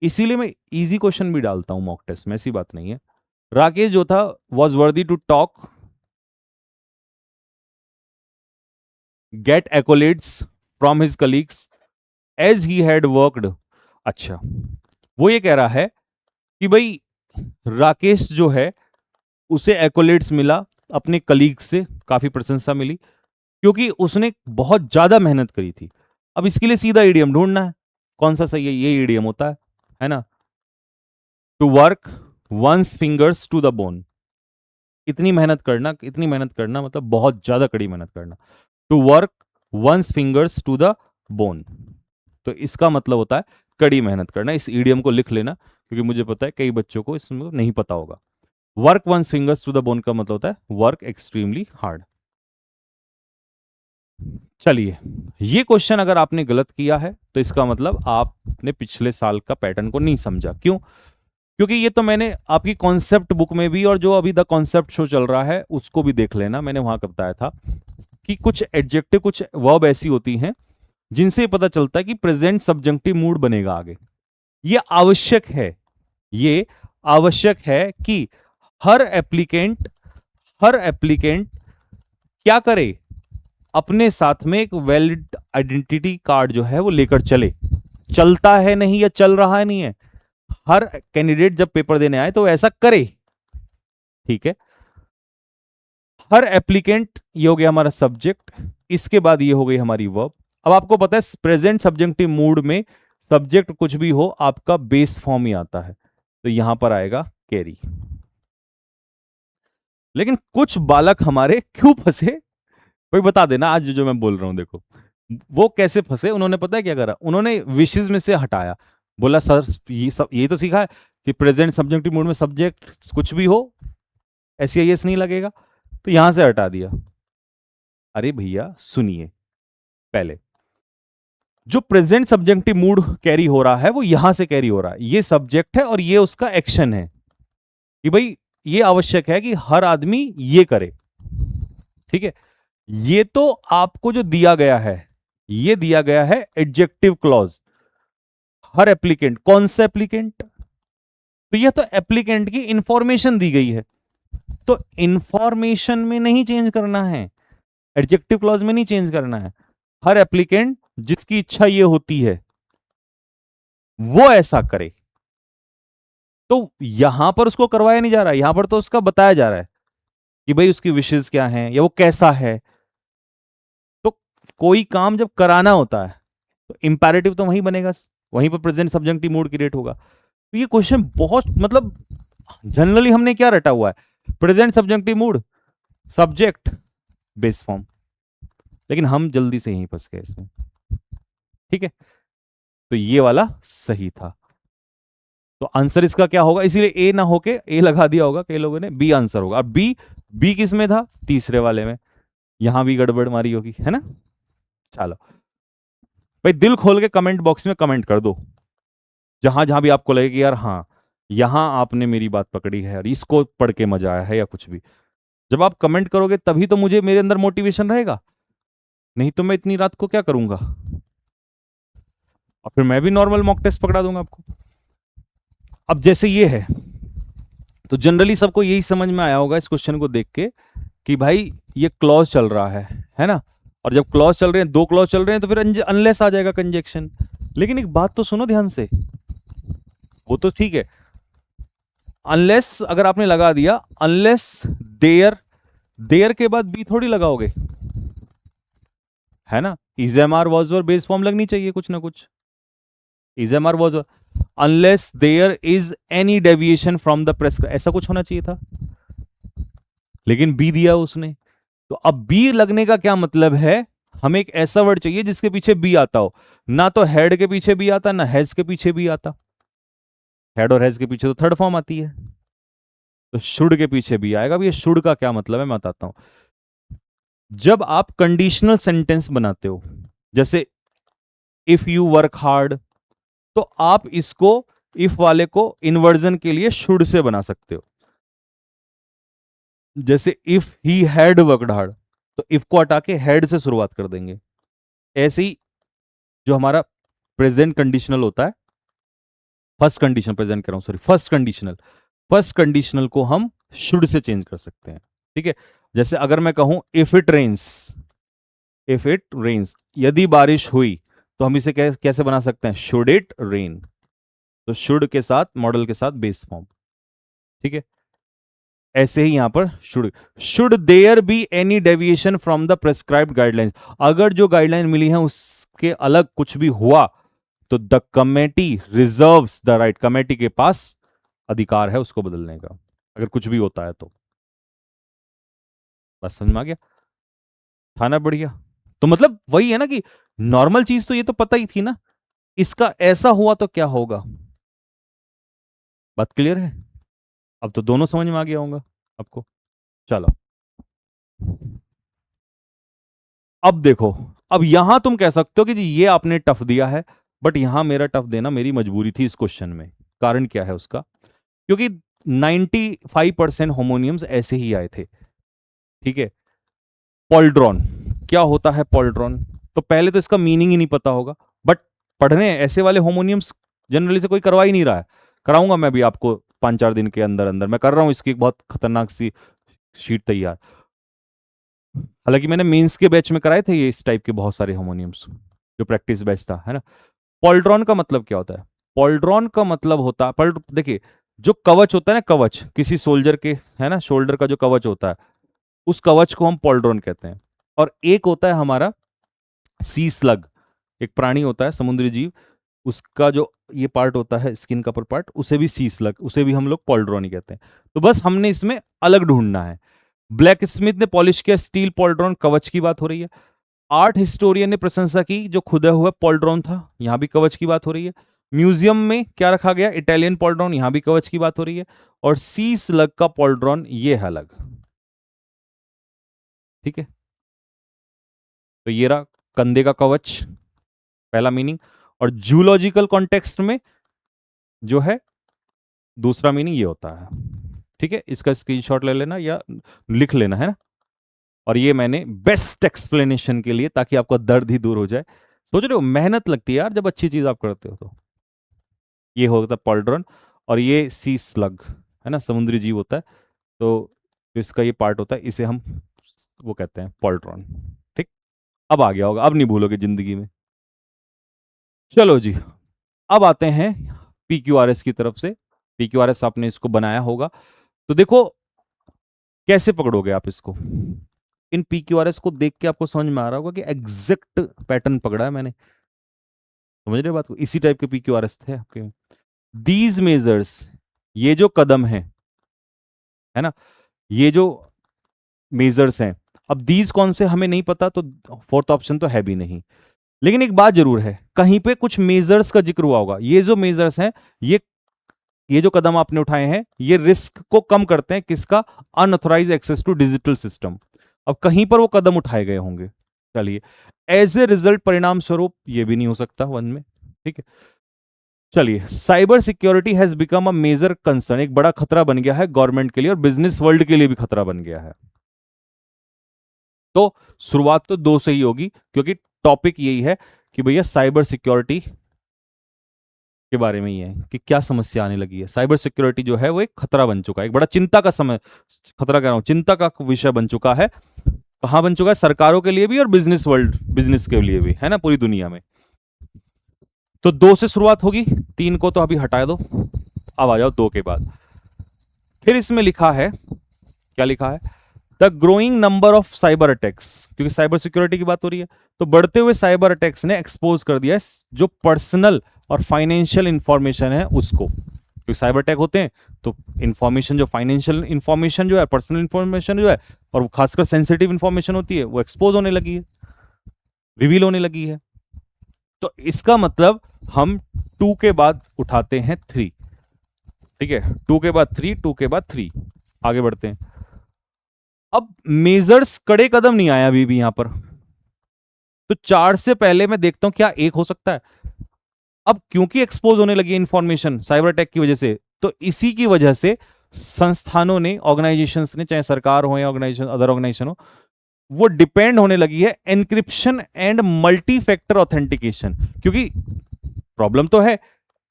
इसीलिए मैं इजी क्वेश्चन भी डालता हूं मॉक टेस्ट में, ऐसी बात नहीं है। राकेश जो था was worthy to talk, get accolades from his colleagues as he had worked. अच्छा, वो ये कह रहा है कि भाई राकेश जो है उसे एक्कोलेट्स मिला अपने कलीग से, काफी प्रशंसा मिली क्योंकि उसने बहुत ज्यादा मेहनत करी थी। अब इसके लिए सीधा इडियम ढूंढना है, कौन सा सही है? ये ईडीएम होता है ना? To work one's fingers to the bone, इतनी मेहनत करना, इतनी मेहनत करना मतलब बहुत ज्यादा कड़ी मेहनत करना। To work one's fingers to the bone, तो इसका मतलब होता है कड़ी मेहनत करना। इस ईडीएम को लिख लेना, क्योंकि मुझे पता है कई बच्चों को इसमें नहीं पता होगा। Work one's fingers to the bone का मतलब होता है वर्क एक्सट्रीमली हार्ड। चलिए, ये क्वेश्चन अगर आपने गलत किया है तो इसका मतलब आपने पिछले साल का पैटर्न को नहीं समझा। क्यों? क्योंकि ये तो मैंने आपकी कॉन्सेप्ट बुक में भी, और जो अभी द कॉन्सेप्ट शो चल रहा है उसको भी देख लेना, मैंने वहां बताया था कि कुछ एडजेक्टिव, कुछ वर्ब ऐसी होती हैं जिनसे पता चलता है कि प्रेजेंट सब्जेक्टिव मूड बनेगा आगे। ये आवश्यक है, ये आवश्यक है कि हर एप्लीकेंट, हर एप्लीकेंट क्या करे, अपने साथ में एक वैलिड आइडेंटिटी कार्ड जो है वो लेकर चले। चलता है नहीं या चल रहा है नहीं है, हर कैंडिडेट जब पेपर देने आए तो ऐसा करे, ठीक है? हर एप्लीकेंट, ये हो गया हमारा सब्जेक्ट, इसके बाद ये हो गई हमारी वर्ब। अब आपको पता है प्रेजेंट सब्जेक्टिव मूड में सब्जेक्ट कुछ भी हो आपका बेस फॉर्म ही आता है, तो यहां पर आएगा कैरी। लेकिन कुछ बालक हमारे क्यों फंसे, कोई बता देना आज जो मैं बोल रहा हूं। देखो वो कैसे फंसे, उन्होंने पता है क्या करा, उन्होंने विशेष में से हटाया, बोला सर ये सब, ये तो सीखा है कि प्रेजेंट सब्जेक्टिव मूड में सब्जेक्ट कुछ भी हो एस नहीं लगेगा, तो यहां से हटा दिया। अरे भैया सुनिए, पहले जो प्रेजेंट सब्जेक्टिव मूड कैरी हो रहा है वो यहां से कैरी हो रहा है, ये सब्जेक्ट है और ये उसका एक्शन है कि भाई ये आवश्यक है कि हर आदमी ये करे, ठीक है? ये तो आपको जो दिया गया है, ये दिया गया है एडजेक्टिव क्लॉज, हर एप्लीकेंट। कौन सा एप्लीकेंट? तो यह तो एप्लीकेंट की इंफॉर्मेशन दी गई है, तो इंफॉर्मेशन में नहीं चेंज करना है, एडजेक्टिव क्लॉज में नहीं चेंज करना है। हर एप्लीकेंट जिसकी इच्छा ये होती है वो ऐसा करे, तो यहां पर उसको करवाया नहीं जा रहा है, यहां पर तो उसका बताया जा रहा है कि भाई उसकी विशेष क्या है या वो कैसा है। तो कोई काम जब कराना होता है तो इंपैरेटिव तो वहीं बनेगा, वहीं पर प्रेजेंट सब्जेक्टिव मूड क्रिएट होगा। तो ये क्वेश्चन बहुत, मतलब जनरली हमने क्या रटा हुआ है, present subjective mood, subject, base form, लेकिन हम जल्दी से यहीं फंस गए इसमें, ठीक है? तो ये वाला सही था, तो आंसर इसका क्या होगा? इसीलिए ए ना होके ए लगा दिया होगा कई लोगों ने, बी आंसर होगा। अब बी, बी किस में था? तीसरे वाले में, यहां भी गड़बड़ मारी होगी, है ना? चलो भाई, दिल खोल के कमेंट बॉक्स में कमेंट कर दो, जहां जहां भी आपको लगे कि यार हाँ यहां आपने मेरी बात पकड़ी है और इसको पढ़ के मजा आया है या कुछ भी। जब आप कमेंट करोगे तभी तो मुझे, मेरे अंदर मोटिवेशन रहेगा, नहीं तो मैं इतनी रात को क्या करूंगा, और फिर मैं भी नॉर्मल मॉक टेस्ट पकड़ा दूंगा आपको। अब जैसे ये है, तो जनरली सबको यही समझ में आया होगा इस क्वेश्चन को देख के कि भाई ये क्लॉज चल रहा है ना? और जब क्लॉज चल रहे हैं, दो क्लॉज चल रहे हैं, तो फिर अनलेस आ जाएगा कंजक्शन। लेकिन एक बात तो सुनो ध्यान से, वो तो ठीक है, अनलेस अगर आपने लगा दिया, अनलेस देयर, देयर के बाद बी थोड़ी लगाओगे, है ना? Is am are was were base form लगनी चाहिए कुछ ना कुछ, is am are was, unless there is any deviation from the press, ऐसा कुछ होना चाहिए था, लेकिन बी दिया उसने। तो अब बी लगने का क्या मतलब है, हमें एक ऐसा वर्ड चाहिए जिसके पीछे बी आता हो, ना तो हेड के पीछे बी आता, ना हैज के पीछे बी आता। हेड और हैज के पीछे तो थर्ड फॉर्म आती है, तो शुड के पीछे भी आएगा। अब ये शुड का क्या मतलब है मैं बताता हूं। जब आप कंडीशनल सेंटेंस बनाते हो, जैसे इफ यू वर्क हार्ड, तो आप इसको, इफ वाले को इन्वर्जन के लिए शुड से बना सकते हो। जैसे if he had worked hard, तो इफ को हटा के हैड से शुरुआत कर देंगे। ऐसे ही जो हमारा प्रेजेंट कंडीशनल होता है, फर्स्ट कंडीशन प्रेजेंट कर रहा हूं, sorry, first conditional, first conditional को हम शुड से चेंज कर सकते हैं, ठीक है? जैसे अगर मैं कहूं if it rains, if it rains, यदि बारिश हुई, तो हम इसे कैसे बना सकते हैं? शुड इट रेन, तो शुड के साथ, मॉडल के साथ बेस फॉर्म, ठीक है? ऐसे ही यहां पर should there be any deviation from the prescribed guidelines, अगर जो गाइडलाइन मिली है उसके अलग कुछ भी हुआ तो the committee reserves the right, committee के पास अधिकार है उसको बदलने का अगर कुछ भी होता है तो। बस समझ में आ गया, था ना बढ़िया। तो मतलब वही है ना कि नॉर्मल चीज तो ये तो पता ही थी ना, इसका ऐसा हुआ तो क्या होगा। बात क्लियर है, अब तो दोनों समझ में आ गया होगा आपको। चलो अब देखो, अब यहां तुम कह सकते हो कि जी ये आपने टफ दिया है, बट यहां मेरा टफ देना मेरी मजबूरी थी इस क्वेश्चन में। कारण क्या है उसका, क्योंकि 95% होमोनियम्स ऐसे ही आए थे। ठीक है, पॉल्ड्रॉन, क्या होता है पॉल्ड्रॉन, तो पहले तो इसका मीनिंग ही नहीं पता होगा, बट पढ़ने ऐसे वाले होमोनियम्स जनरली से कोई करवा ही नहीं रहा है। कराऊंगा मैं भी आपको 5-4 दिन के अंदर अंदर, मैं कर रहा हूं इसकी एक बहुत खतरनाक सी शीट तैयार। हालांकि मैंने मेंस के बैच में कराए थे ये इस टाइप के बहुत सारे हार्मोनियम्स, जो प्रैक्टिस बैच था, है ना। पॉल्ड्रॉन का मतलब क्या होता है, पॉल्ड्रॉन का मतलब होता है, पॉल्ड देखिए, जो कवच होता है ना, कवच किसी सोल्जर के, है ना, शोल्डर का जो कवच होता है, उस कवच को हम पॉल्ड्रॉन कहते हैं। और एक होता है हमारा सी स्लग, एक प्राणी होता है समुद्री जीव, उसका जो ये पार्ट होता है स्किन का पर पार्ट, उसे भी सी स्लग, उसे भी हम लोग पॉल्ड्रॉन ही कहते हैं। तो बस हमने इसमें अलग ढूंढना है। ब्लैक स्मिथ ने पॉलिश किया स्टील पॉल्ड्रॉन, कवच की बात हो रही है। आर्ट हिस्टोरियन ने प्रशंसा की जो खुदा हुआ पॉल्ड्रॉन था, यहां भी कवच की बात हो रही है। म्यूजियम में क्या रखा गया, इटालियन पॉल्ड्रॉन, यहां भी कवच की बात हो रही है। और सी स्लग का पॉल्ड्रॉन ये है अलग। ठीक है, तो ये रहा कंधे का कवच, पहला मीनिंग। और जूलॉजिकल कॉन्टेक्स्ट में जो है दूसरा मीनिंग ये होता है। ठीक है, इसका स्क्रीनशॉट ले लेना या लिख लेना, है ना। और ये मैंने बेस्ट एक्सप्लेनेशन के लिए, ताकि आपका दर्द ही दूर हो जाए। सोच रहे हो मेहनत लगती है यार जब अच्छी चीज आप करते हो तो। ये होता है पॉल्ड्रॉन, और ये सी स्लग, है ना, समुद्री जीव होता है। तो इसका ये पार्ट होता है, इसे हम वो कहते हैं पॉल्ड्रॉन। ठीक, अब आ गया होगा, अब नहीं भूलोगे जिंदगी में। चलो जी, अब आते हैं PQRS की तरफ से। PQRS आपने इसको बनाया होगा, तो देखो कैसे पकड़ोगे आप इसको। इन PQRS को देख के आपको समझ में आ रहा होगा कि एग्जैक्ट पैटर्न पकड़ा है मैंने। समझ रहे हो बात को, इसी टाइप के PQRS थे आपके। दीज मेजर्स, ये जो कदम है ना, ये जो मेजर्स हैं, अब दीज कौन से हमें नहीं पता, तो फोर्थ ऑप्शन तो है भी नहीं। लेकिन एक बात जरूर है, कहीं पे कुछ मेजर्स का जिक्र हुआ होगा। ये जो मेजर्स हैं, ये ये जो कदम आपने उठाए हैं, ये रिस्क को कम करते हैं, किसका, unauthorized access to digital system. अब कहीं पर वो कदम उठाए गए होंगे। चलिए, एज ए रिजल्ट, परिणाम स्वरूप, ये भी नहीं हो सकता वन में। ठीक है, चलिए, cyber security has become a major concern, एक बड़ा खतरा बन गया है गवर्नमेंट के लिए, और बिजनेस वर्ल्ड के लिए भी खतरा बन गया है। तो शुरुआत तो दो से ही होगी, क्योंकि टॉपिक यही है कि भैया साइबर सिक्योरिटी के बारे में ही है कि क्या समस्या आने लगी है। साइबर सिक्योरिटी जो है वो एक खतरा बन चुका है, एक बड़ा चिंता का समय, खतरा कह रहा हूं, चिंता का विषय बन चुका है। कहां बन चुका है, सरकारों के लिए भी और बिजनेस वर्ल्ड, बिजनेस के लिए भी, है ना, पूरी दुनिया में। तो दो से शुरुआत होगी, तीन को तो अभी हटा दो, अब आ जाओ दो के बाद। फिर इसमें लिखा है, क्या लिखा है, the growing number of cyber attacks, क्योंकि साइबर सिक्योरिटी की बात हो रही है, तो बढ़ते हुए साइबर अटैक्स ने एक्सपोज कर दिया है जो पर्सनल और फाइनेंशियल इंफॉर्मेशन है उसको। क्योंकि साइबर अटैक होते हैं तो इंफॉर्मेशन, जो फाइनेंशियल इंफॉर्मेशन जो है, पर्सनल इंफॉर्मेशन जो है, और खासकर सेंसिटिव इंफॉर्मेशन होती है, वो एक्सपोज होने लगी है, रिवील होने लगी है। तो इसका मतलब हम टू के बाद उठाते हैं थ्री। ठीक है, टू के बाद थ्री, टू के बाद थ्री, आगे बढ़ते हैं। अब मेजर्स कड़े कदम नहीं आया अभी भी यहां पर, तो चार से पहले मैं देखता हूं क्या एक हो सकता है। अब क्योंकि एक्सपोज होने लगी इंफॉर्मेशन साइबर अटैक की वजह से, तो इसी की वजह से संस्थानों ने, ऑर्गेनाइजेशंस ने, चाहे सरकार हो या ऑर्गेनाइजेशन, अदर ऑर्गेनाइजेशन हो, वो डिपेंड होने लगी है encryption and multi factor authentication. क्योंकि प्रॉब्लम तो है,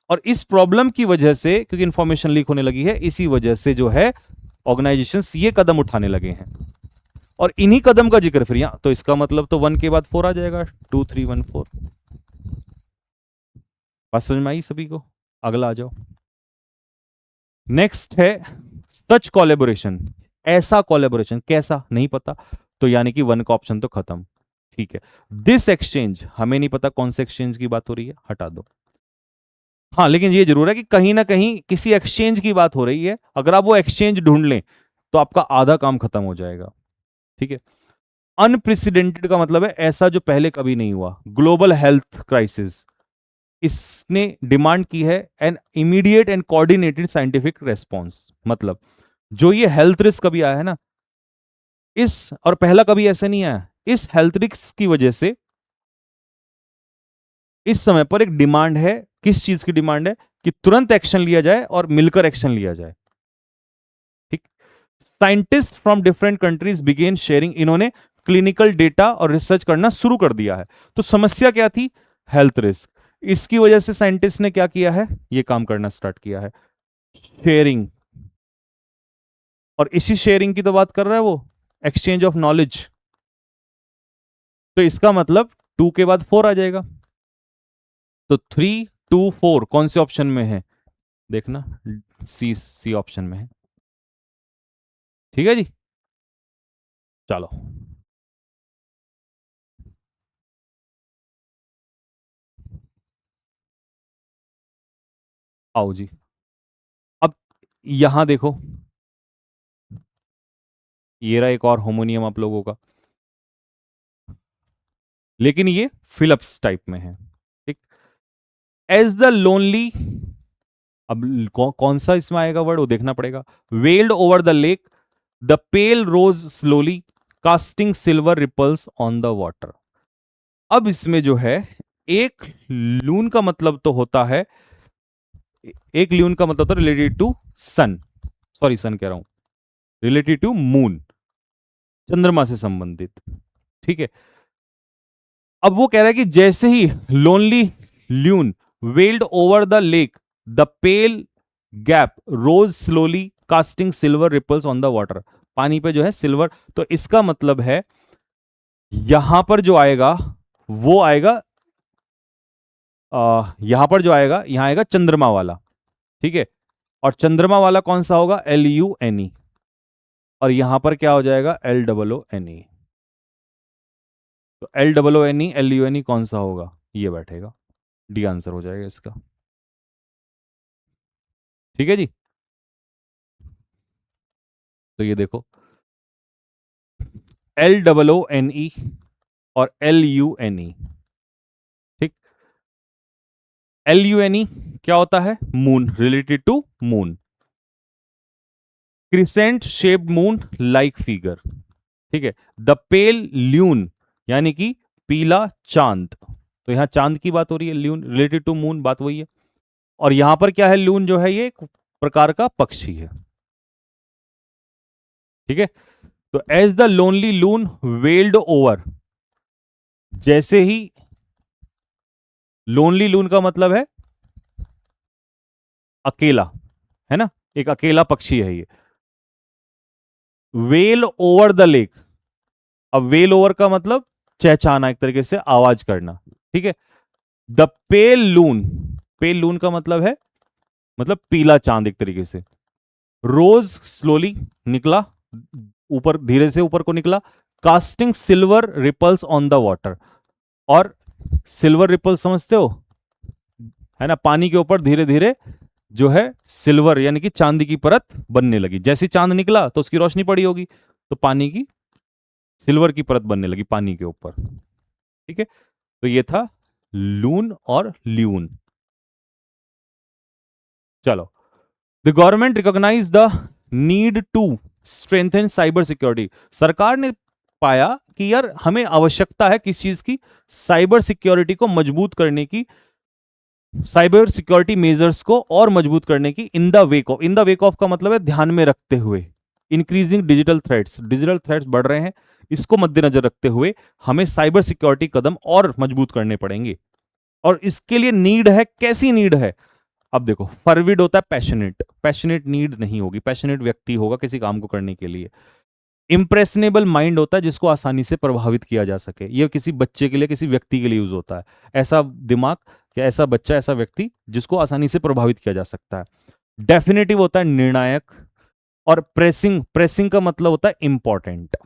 और इस प्रॉब्लम की वजह से, क्योंकि इंफॉर्मेशन लीक होने लगी है, इसी वजह से जो है ऑर्गेनाइजेशंस ये कदम उठाने लगे हैं। और इन्हीं कदम का जिक्र फिर यहां, तो इसका मतलब तो वन के बाद फोर आ जाएगा, 2 3 1 4। बात समझ में आई सभी को, अगला आ जाओ। नेक्स्ट है सच कोलैबोरेशन, ऐसा कोलैबोरेशन, कैसा नहीं पता, तो यानी कि वन का ऑप्शन तो खत्म। ठीक है, दिस एक्सचेंज, हमें नहीं पता कौन से एक्सचेंज की बात हो रही है, हटा दो। हाँ, लेकिन ये जरूर है कि कहीं ना कहीं किसी एक्सचेंज की बात हो रही है, अगर आप वो एक्सचेंज ढूंढ लें तो आपका आधा काम खत्म हो जाएगा। ठीक है। अनप्रेसिडेंटेड का मतलब है ऐसा जो पहले कभी नहीं हुआ। ग्लोबल हेल्थ क्राइसिस, इसने डिमांड की है an immediate and coordinated scientific response. मतलब जो ये हेल्थ रिस्क कभी आया है ना, इस और पहला कभी ऐसे नहीं आया, इस हेल्थ रिस्क की वजह से इस समय पर एक डिमांड है। किस चीज की डिमांड है? कि तुरंत एक्शन लिया जाए और मिलकर एक्शन लिया जाए। ठीक। Scientist from different countries begin sharing, इन्होंने क्लिनिकल डेटा और रिसर्च करना शुरू कर दिया है। तो समस्या क्या थी? Health risk. इसकी वजह से साइंटिस्ट ने क्या किया है? ये काम करना स्टार्ट किया है, शेयरिंग। और इसी शेयरिंग की तो बात कर रहा है वो, एक्सचेंज ऑफ नॉलेज। तो इसका मतलब 2 के बाद 4 आ जाएगा। तो 3, 2, 4 कौन से ऑप्शन में है? देखना, सी सी ऑप्शन में है। ठीक है जी। चलो, आओ जी। अब यहां देखो, ये रहा एक और होमोनियम आप लोगों का, लेकिन ये फिलिप्स टाइप में है। ठीक। एज द लोनली, अब कौन सा इसमें आएगा वर्ड वो देखना पड़ेगा। Welled over the lake, the pale rose slowly, casting silver ripples on the water. अब इसमें जो है, एक लून का मतलब तो होता है, एक ल्यून का मतलब होता है रिलेटेड टू सन, सॉरी सन कह रहा हूं, रिलेटेड टू मून, चंद्रमा से संबंधित। ठीक है। अब वो कह रहा है कि जैसे ही lonely loon wailed over the lake, the pale gap rose slowly casting silver ripples on the water, पानी पे जो है सिल्वर। तो इसका मतलब है यहां पर जो आएगा वो आएगा, यहां पर जो आएगा, यहां आएगा चंद्रमा वाला। ठीक है। और चंद्रमा वाला कौन सा होगा? LUNE। और यहां पर क्या हो जाएगा? LOONE। तो LOONE कौन सा होगा? ये बैठेगा, डी आंसर हो जाएगा इसका। ठीक है जी। तो ये देखो, LOONE और LUNE। ठीक। LUNE क्या होता है? Moon, related to moon, crescent shaped moon like figure. ठीक है। द पेल ल्यून यानी कि पीला चांद, तो यहां चांद की बात हो रही है, ल्यून रिलेटेड टू मून, बात वही है। और यहां पर क्या है? ल्यून जो है ये एक प्रकार का पक्षी है। ठीक है। तो as the lonely loon welled over, जैसे ही, लोनली लून का मतलब है अकेला, है ना, एक अकेला पक्षी है ये। वेल ओवर द लेक, अब वेल ओवर का मतलब चहचहाना, एक तरीके से आवाज करना। ठीक है। द पेल लून, पेल लून का मतलब है, मतलब पीला चांद एक तरीके से। रोज स्लोली निकला, ऊपर धीरे से ऊपर को निकला, casting silver ripples on the water. और सिल्वर रिपल समझते हो, है ना, पानी के ऊपर धीरे धीरे जो है सिल्वर यानी कि चांदी की परत बनने लगी। जैसे चांद निकला तो उसकी रोशनी पड़ी होगी, तो पानी की सिल्वर की परत बनने लगी पानी के ऊपर। ठीक है। तो ये था लून और ल्यून। चलो, the government recognize the need to strengthen cyber security. सरकार ने पाया कि यार हमें आवश्यकता है किस चीज की? साइबर सिक्योरिटी को मजबूत करने की, साइबर सिक्योरिटी मेजर्स को और मजबूत करने की। In the wake of, in the wake of का मतलब है ध्यान में रखते हुए, increasing digital threats, digital threats बढ़ रहे हैं, इसको मद्देनजर रखते हुए हमें साइबर सिक्योरिटी कदम और मजबूत करने पड़ेंगे। और इसके लिए नीड है, कैसी नीड है? अब देखो, फरविड होता है पैशनेट, पैशनेट नीड नहीं होगी, पैशनेट व्यक्ति होगा किसी काम को करने के लिए। इंप्रेशनेबल माइंड होता है जिसको आसानी से प्रभावित किया जा सके, ये किसी बच्चे के लिए, किसी व्यक्ति के लिए यूज होता है। ऐसा दिमाग या ऐसा बच्चा, ऐसा व्यक्ति जिसको आसानी से प्रभावित किया जा सकता है। डेफिनेटिव होता है निर्णायक। और प्रेसिंग, प्रेसिंग का मतलब होता है इंपॉर्टेंट,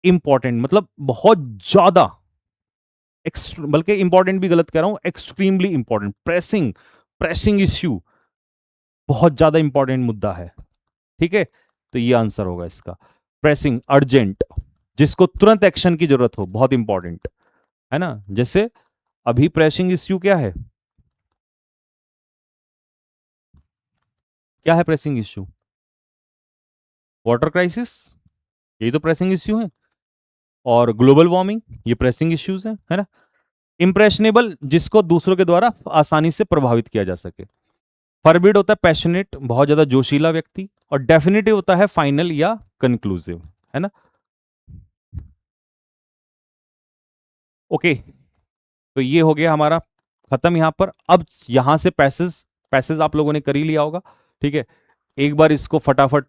इंपॉर्टेंट मतलब बहुत ज्यादा, बल्कि इंपॉर्टेंट भी गलत कह रहा हूं, extremely important, pressing, pressing issue, बहुत ज्यादा इंपॉर्टेंट मुद्दा है। ठीक है, तो ये आंसर होगा इसका, प्रेसिंग, अर्जेंट, जिसको तुरंत एक्शन की जरूरत हो, बहुत इंपॉर्टेंट है ना। जैसे अभी प्रेसिंग इश्यू क्या है, क्या है प्रेसिंग इश्यू? वाटर क्राइसिस, यही तो प्रेसिंग इश्यू है, और ग्लोबल वार्मिंग, ये प्रेसिंग इश्यूज है ना। इंप्रेशनेबल, जिसको दूसरों के द्वारा आसानी से प्रभावित किया जा सके। फॉरबिड होता है पैशनेट, बहुत ज्यादा जोशीला व्यक्ति, और डेफिनेटिव होता है फाइनल या कंक्लूसिव, है ना। ओके, तो ये हो गया हमारा खत्म यहां पर। अब यहां से पैसेज, पैसेज आप लोगों ने कर ही लिया होगा, ठीक है। एक बार इसको फटाफट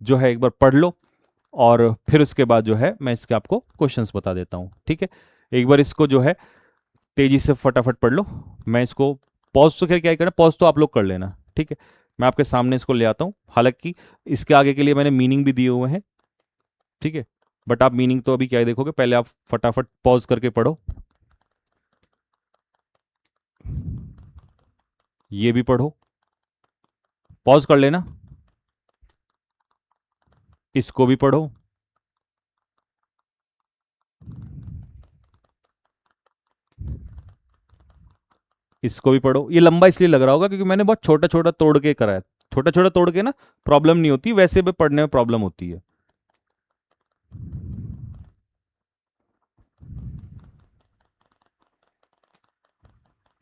जो है एक बार पढ़ लो, और फिर उसके बाद जो है मैं इसके आपको क्वेश्चंस बता देता हूं, ठीक है। एक बार इसको जो है तेजी से फटाफट पढ़ लो। मैं इसको पॉज तो खैर क्या करना, पॉज तो आप लोग कर लेना, ठीक है। मैं आपके सामने इसको ले आता हूं, हालांकि इसके आगे के लिए मैंने मीनिंग भी दिए हुए हैं, ठीक है। बट आप मीनिंग तो अभी क्या ही देखोगे, पहले आप फटाफट पॉज करके पढ़ो, ये भी पढ़ो, पॉज कर लेना, इसको भी पढ़ो, इसको भी पढ़ो। ये लंबा इसलिए लग रहा होगा क्योंकि मैंने बहुत छोटा छोटा तोड़ के करा है, छोटा छोटा तोड़ के ना प्रॉब्लम नहीं होती, वैसे भी पढ़ने में प्रॉब्लम होती है।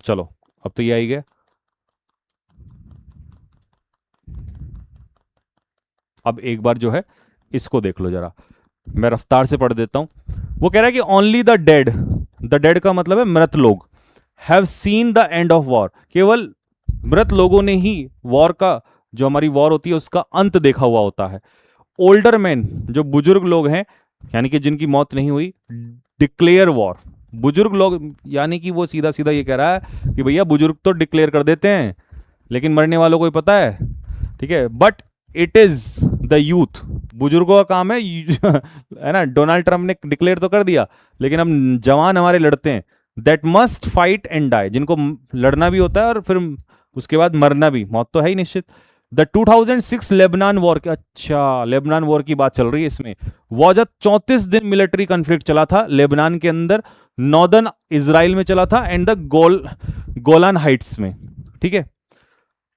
चलो, अब तो ये आई गया। अब एक बार जो है इसको देख लो जरा, मैं रफ्तार से पढ़ देता हूं। वो कह रहा है कि ओनली द डेड का मतलब है मृत लोग, have seen the end of war, केवल मृत लोगों ने ही वॉर का, जो हमारी वॉर होती है उसका अंत देखा हुआ होता है। ओल्डर मैन, जो बुजुर्ग लोग हैं, यानी कि जिनकी मौत नहीं हुई, डिक्लेयर वॉर। बुजुर्ग लोग यानी कि वो सीधा सीधा ये कह रहा है कि भैया बुजुर्ग तो डिक्लेयर कर देते हैं, लेकिन मरने वालों को ही पता है, ठीक है। But it is the youth, बुजुर्गों का काम है ना। डोनाल्ड ट्रंप ने डिक्लेयर तो कर दिया, लेकिन अब जवान हमारे लड़ते हैं, that must fight and die, जिनको लड़ना भी होता है और फिर उसके बाद मरना भी, मौत तो है ही निश्चित। द 2006 लेबनान वॉर, अच्छा लेबनान वॉर की बात चल रही है इसमें, वॉर जब 34 दिन मिलिट्री कॉन्फ्लिक्ट चला था लेबनान के अंदर, नॉर्दर्न इसराइल में चला था, एंड द गोलान हाइट्स में, ठीक है।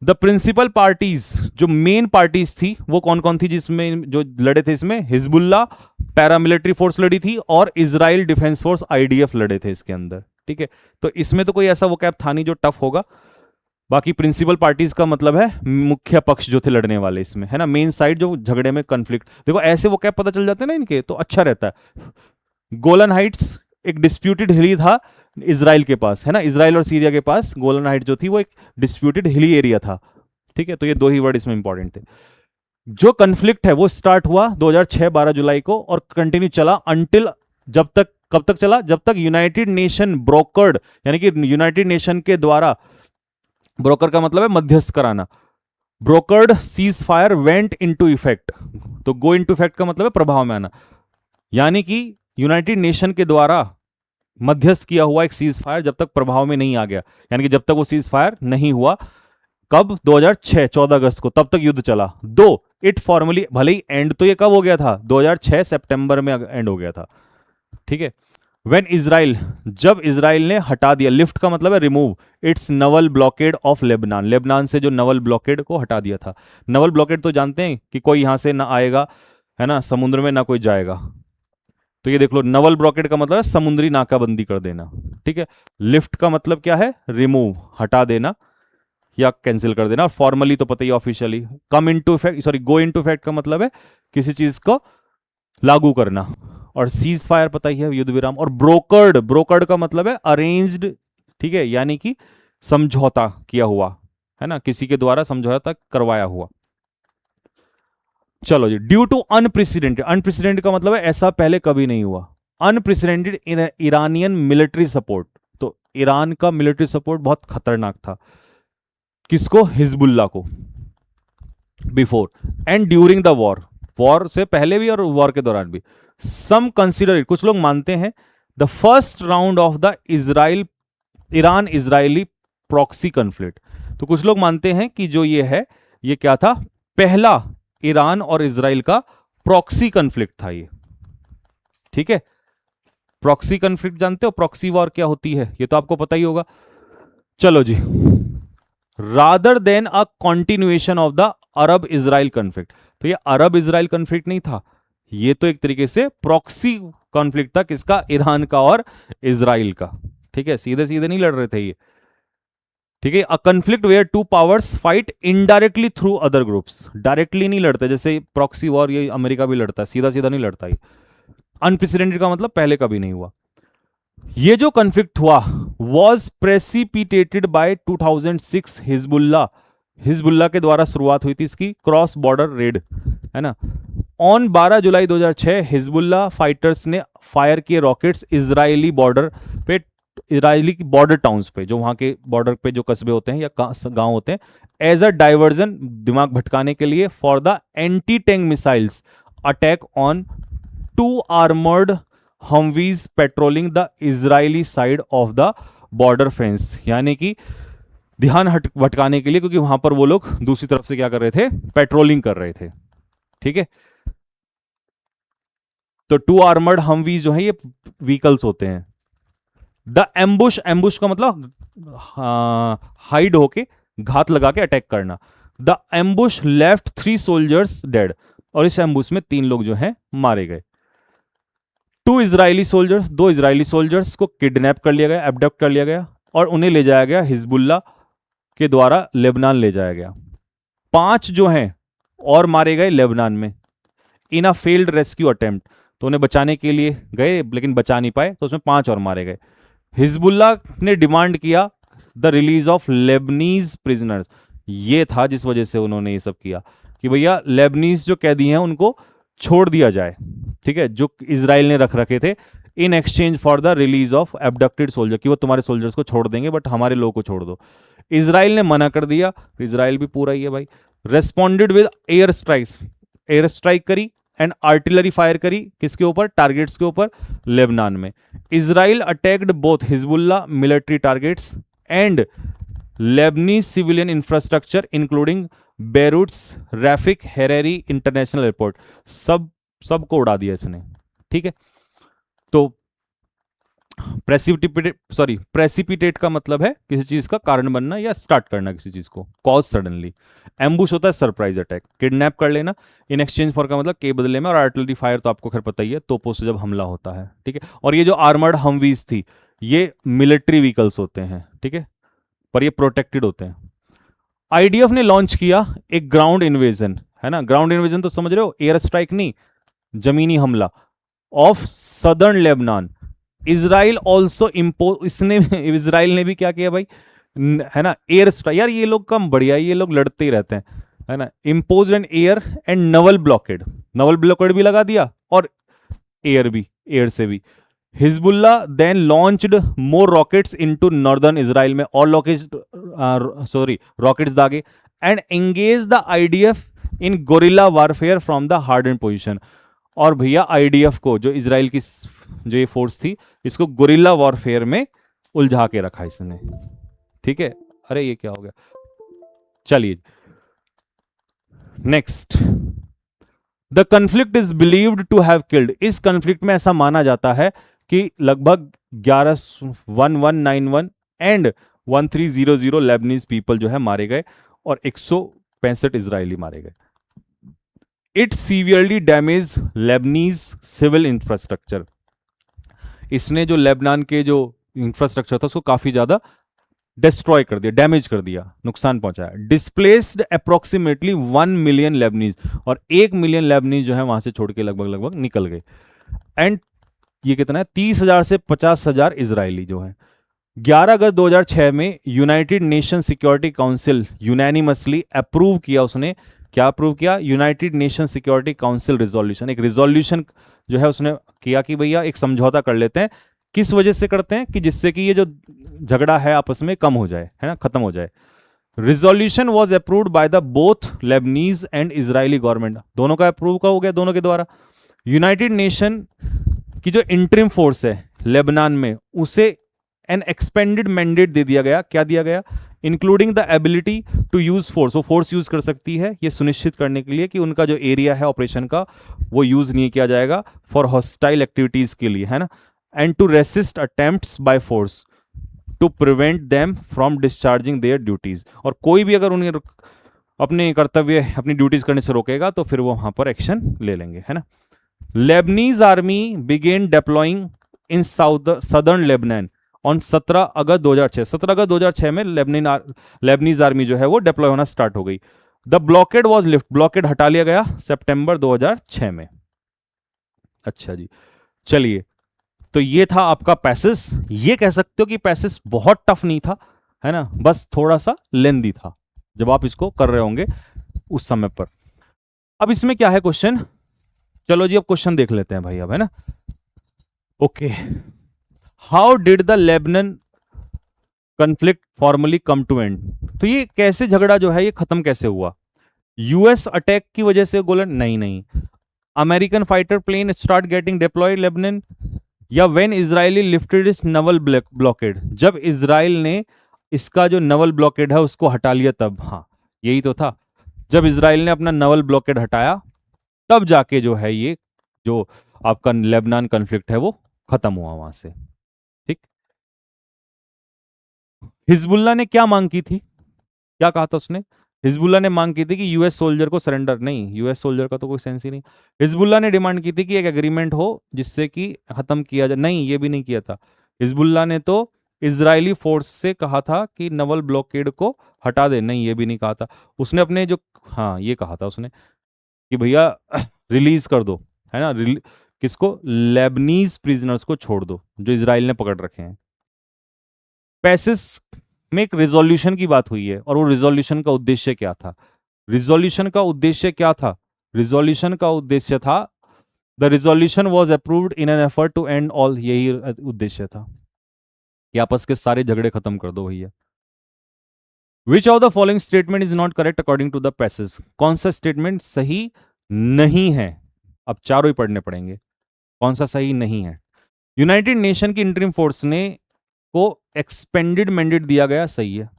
द प्रिंसिपल पार्टीज, जो मेन पार्टीज थी वो कौन कौन थी जिसमें जो लड़े थे, इसमें हिजबुल्ला पैरामिलिट्री फोर्स लड़ी थी, और इजराइल डिफेंस फोर्स आईडीएफ लड़े थे इसके अंदर, ठीक है। तो इसमें तो कोई ऐसा वो कैप था नहीं जो टफ होगा। बाकी प्रिंसिपल पार्टीज का मतलब है मुख्य पक्ष जो थे लड़ने वाले इसमें, है ना, मेन साइड जो झगड़े में कन्फ्लिक्ट, देखो ऐसे वो कैप पता चल जाते हैं ना इनके, तो अच्छा रहता है। गोलन हाइट्स एक डिस्प्यूटेड हिली था इसराइल के पास, है ना, इसराइल और सीरिया के पास गोलन हाइट जो थी वो एक डिस्प्यूटेड हिली एरिया था, ठीक है। तो ये दो ही वर्ड इसमें इंपॉर्टेंट थे। जो कन्फ्लिक्ट है वो स्टार्ट हुआ 2006 12 जुलाई को, और कंटिन्यू चला अंटिल, जब तक, कब तक चला, जब तक यूनाइटेड नेशन ब्रोकर्ड, यानी कि यूनाइटेड नेशन के द्वारा, ब्रोकर का मतलब है मध्यस्थ कराना, brokered cease fire went into effect. तो गो इनटू इफेक्ट का मतलब है प्रभाव में आना, यानी कि यूनाइटेड नेशन के द्वारा मध्यस्थ किया हुआ एक सीज फायर जब तक प्रभाव में नहीं आ गया, यानी कि जब तक वो सीज फायर नहीं हुआ, कब, 2006 14 अगस्त को, तब तक युद्ध चला। दो इट फॉर्मली, भले ही एंड तो ये कब हो गया था, 2006 सितंबर में एंड हो गया था, ठीक है। व्हेन इजराइल, जब इजराइल ने हटा दिया, लिफ्ट का मतलब है remove, it's naval blockade of Lebanon, Lebanon से जो नवल ब्लॉकेड को हटा दिया था। नवल ब्लॉकेड तो जानते हैं कि कोई यहां से ना आएगा, है ना, समुद्र में ना कोई जाएगा, तो ये देख लो, नवल ब्लॉकेड का मतलब है समुद्री नाकाबंदी कर देना, ठीक है। लिफ्ट का मतलब क्या है, रिमूव, हटा देना या कैंसिल कर देना, और फॉर्मली तो पता ही, officially. Come into effect, sorry go into effect का मतलब है किसी चीज को लागू करना, और सीज फायर पता ही है, युद्ध विराम। और ब्रोकर्ड, ब्रोकर्ड का मतलब है अरेंज्ड, ठीक है, यानी कि समझौता किया हुआ, है ना, किसी के द्वारा समझौता करवाया हुआ। चलो जी, ड्यू टू अनप्रेसिडेंटेड, अनप्रेसिडेंटेड का मतलब है ऐसा पहले कभी नहीं हुआ, अनप्रेसिडेंटेड ईरानियन मिलिट्री सपोर्ट, तो ईरान का मिलिट्री सपोर्ट बहुत खतरनाक था, किसको, हिजबुल्ला को, before and during the war, war से पहले भी और वॉर के दौरान भी। सम कंसिडर इट, कुछ लोग मानते हैं, the first round of the Israel Iran Israeli proxy conflict. तो कुछ लोग मानते हैं कि जो ये है, ये क्या था, पहला ईरान और इजराइल का प्रॉक्सी कन्फ्लिक्ट था ये। ठीक है, प्रॉक्सी कन्फ्लिक्ट जानते हो, प्रॉक्सी वॉर क्या होती है, ये तो आपको पता ही होगा। चलो जी, rather than a continuation of the Arab Israel conflict. तो ये अरब इजराइल कन्फ्लिक्ट नहीं था, ये तो एक तरीके से प्रॉक्सी कॉन्फ्लिक्ट था, किसका, ईरान का और इजराइल का। ठीक है, सीधे सीधे नहीं लड़ रहे थे ये। ठीक है, a conflict where two powers fight indirectly through other groups. Directly नहीं लड़ते, जैसे प्रॉक्सी वॉर ये अमेरिका भी लड़ता है, सीधा सीधा नहीं लड़ता ये। अनप्रेसिडेंटेड का मतलब पहले कभी नहीं हुआ। ये जो कन्फ्लिक्ट हुआ वॉज प्रेसिपिटेटेड बाय 2006 हिजबुल्ला के द्वारा शुरुआत हुई थी इसकी क्रॉस बॉर्डर रेड, है ना। ऑन 12 जुलाई 2006 हिजबुल्ला फाइटर्स ने फायर किए रॉकेट्स इजरायली बॉर्डर पे, इजरायली बॉर्डर टाउन्स पे, जो वहां के बॉर्डर पे जो कस्बे होते हैं या गांव होते हैं, एज अ डाइवर्जन, दिमाग भटकाने के लिए, for the anti tank missiles attack on 2 armoured humvees patrolling the Israeli side of the border fence. यानी कि ध्यान भटकाने के लिए, क्योंकि वहां पर वो लोग दूसरी तरफ से क्या कर रहे थे, पेट्रोलिंग कर रहे थे। ठीक है, तो 2 आर्मर्ड हमवीज जो है ये व्हीकल्स होते हैं। द एम्बुश, एम्बुश का मतलब हाइड होके, घात लगा के अटैक करना। The ambush left 3 soldiers dead, और इस एम्बुश में 3 लोग जो हैं मारे गए। 2 इजरायली सोल्जर्स, 2 इजरायली सोल्जर्स को किडनैप कर लिया गया, एब्डक्ट कर लिया गया और उन्हें ले जाया गया हिजबुल्ला के द्वारा लेबनान ले जाया गया। 5 जो हैं और मारे गए लेबनान में इन अ फेल्ड रेस्क्यू अटेम्प्ट। तो उन्हें बचाने के लिए गए लेकिन बचा नहीं पाए, तो उसमें 5 और मारे गए। हिजबुल्ला ने डिमांड किया the release of Lebanese prisoners. ये था जिस वजह से उन्होंने ये सब किया कि भैया लेबनीज जो कैदी हैं उनको छोड़ दिया जाए, ठीक है, जो इजराइल ने रख रखे थे, in exchange for the release of abducted soldier, कि वो तुम्हारे सोल्जर्स को छोड़ देंगे बट हमारे लोगों को छोड़ दो। इजराइल ने मना कर दिया, इजराइल भी पूरा ही है भाई। Responded with air strikes, air strike करी एंड आर्टिलरी फायर करी, किसके ऊपर, टारगेट्स के ऊपर, लेबनान में। Israel attacked both Hezbollah military targets and Lebanese civilian infrastructure including Beirut's Rafic Hariri International Airport. सबको उड़ा दिया इसने। ठीक है, तो प्रेसिपिटेट का मतलब है किसी चीज का कारण बनना या स्टार्ट करना किसी चीज को, कॉज सडनली। एम्बुश होता है सरप्राइज अटैक, किडनैप कर लेना। इन एक्सचेंज फॉर का मतलब के बदले में, और आर्टिलरी फायर तो आपको खैर पता ही है, तोपों से जब हमला होता है। ठीक है, और ये जो आर्मर्ड हमवीज थी ये मिलिट्री व्हीकल्स होते हैं, ठीक है, पर ये प्रोटेक्टेड होते हैं। आईडीएफ ने लॉन्च किया एक ग्राउंड इन्वेजन, है ना। ग्राउंड इन्वेजन तो समझ रहे हो, एयर स्ट्राइक नहीं, जमीनी हमला of southern Lebanon. Israel also impose, इसने इजराइल ने भी क्या किया भाई, है ना, एयर स्ट्राइक। यार ये लोग कम बढ़िया, ये लोग लड़ते ही रहते हैं, है ना। Impose an air and naval blockade, naval blockade भी लगा दिया और एयर भी, एयर से भी। Hezbollah then launched more rockets into northern Israel में, और रॉकेट्स दागे and engage the IDF in guerrilla warfare from the hardened position. और भैया आईडीएफ को, जो इजराइल की जो ये फोर्स थी, इसको गोरिल्ला वॉरफेयर में उलझा के रखा इसने। ठीक है, अरे ये क्या हो गया, चलिए next. The conflict is believed to have killed, इस कन्फ्लिक्ट में ऐसा माना जाता है कि लगभग 1191 एंड 1300 लेबनीज पीपल जो है मारे गए और 165 इजरायली मारे गए। It severely damage Lebanese civil infrastructure, इसने जो लेबनान के जो इंफ्रास्ट्रक्चर था उसको काफी ज्यादा डिस्ट्रॉय कर दिया, डैमेज कर दिया, नुकसान पहुंचाया। डिस्प्लेस्ड अप्रोक्सीमेटली 1 मिलियन लेबनीज, और 1 मिलियन लेबनीज जो है वहां से छोड़ के लगभग निकल गए। एंड ये कितना है, 30,000 से 50,000 इजरायली जो है। 11 अगस्त 2006 में United nation security council unanimously approve किया, उसने क्या अप्रूव किया, United nation security council resolution, एक रिजोल्यूशन जो है उसने किया कि भैया एक समझौता कर लेते हैं। किस वजह से करते हैं, कि जिससे कि ये जो झगड़ा है आपस में कम हो जाए, है ना, खत्म हो जाए। Resolution was approved by the both Lebanese and Israeli government, दोनों का अप्रूव का हो गया, दोनों के द्वारा। यूनाइटेड नेशन की जो इंटरिम फोर्स है, लेबनान में, उसे एन एक्सपेंडेड मैंडेट दे दिया गया। क्या दिया गया? Including the ability to use force, वो फोर्स यूज कर सकती है, ये सुनिश्चित करने के लिए कि उनका जो एरिया है ऑपरेशन का वो यूज नहीं किया जाएगा फॉर हॉस्टाइल एक्टिविटीज के लिए, है ना। And to resist attempts by force to prevent them from discharging their duties, और कोई भी अगर उन्हें अपने कर्तव्य, अपनी ड्यूटीज करने से रोकेगा तो फिर वो वहां पर एक्शन ले लेंगे, है ना। Lebanese army began deploying in southern Lebanon on 17 अगस्त 2006। 17 अगस्त 2006 में लेबनीज आर्मी जो है वो डिप्लॉय होना स्टार्ट हो गई। The blockade was lift, blockade हटा लिया गया सितंबर 2006 में। अच्छा जी, चलिए, तो ये था आपका पैसेज। ये कह सकते हो कि पैसेज बहुत टफ नहीं था, है ना, बस थोड़ा सा लेंदी था जब आप इसको कर रहे होंगे उस समय पर। अब इसमें क्या है क्वेश्चन, चलो जी अब क्वेश्चन देख लेते हैं भाई अब, है ना। Okay, how did the Lebanon conflict formally come to end, तो ये कैसे झगड़ा जो है ये खत्म कैसे हुआ? यूएस अटैक की वजह से गोलन? नहीं नहीं। American fighter plane start getting deployed Lebanon, या when Israeli lifted its naval blockade, जब इजराइल ने इसका जो नवल ब्लॉकेड है उसको हटा लिया तब। हाँ, यही तो था, जब इजराइल ने अपना नवल ब्लॉकेड हटाया तब जाके जो है ये जो आपका लेबनान कन्फ्लिक्ट है वो खत्म हुआ वहां से। ठीक, हिजबुल्ला ने क्या मांग की थी, क्या कहा था उसने? हिजबुल्ला ने मांग की थी कि यूएस सोल्जर को सरेंडर, नहीं यूएस सोल्जर का तो कोई सेंस ही नहीं। हिजबुल्ला ने डिमांड की थी कि एक एग्रीमेंट हो जिससे कि खत्म किया जाए, नहीं ये भी नहीं किया था। हिजबुल्ला ने तो इजरायली फोर्स से कहा था कि नवल ब्लॉकेड को हटा दे, नहीं ये भी नहीं कहा था उसने। अपने जो, हाँ ये कहा था उसने कि भैया रिलीज कर दो, है ना, किसको? लेबनीज प्रिजनर्स को छोड़ दो जो इजराइल ने पकड़ रखे हैं। पैसिस में एक रिजोल्यूशन की बात हुई है, और वो रिजोल्यूशन का उद्देश्य क्या था? रिजोल्यूशन का उद्देश्य क्या था? रिजोल्यूशन का उद्देश्य था, the resolution was approved in an effort to end all, यही उद्देश्य था कि आपस के सारे झगड़े खत्म कर दो भैया। Which of the following statement is not correct according to the passage, कौन सा स्टेटमेंट सही नहीं है? अब चारों ही पढ़ने पड़ेंगे, कौन सा सही नहीं है। यूनाइटेड नेशन की इंटरिम फोर्स ने को एक्सपेंडेड मैंडेट दिया गया, सही है।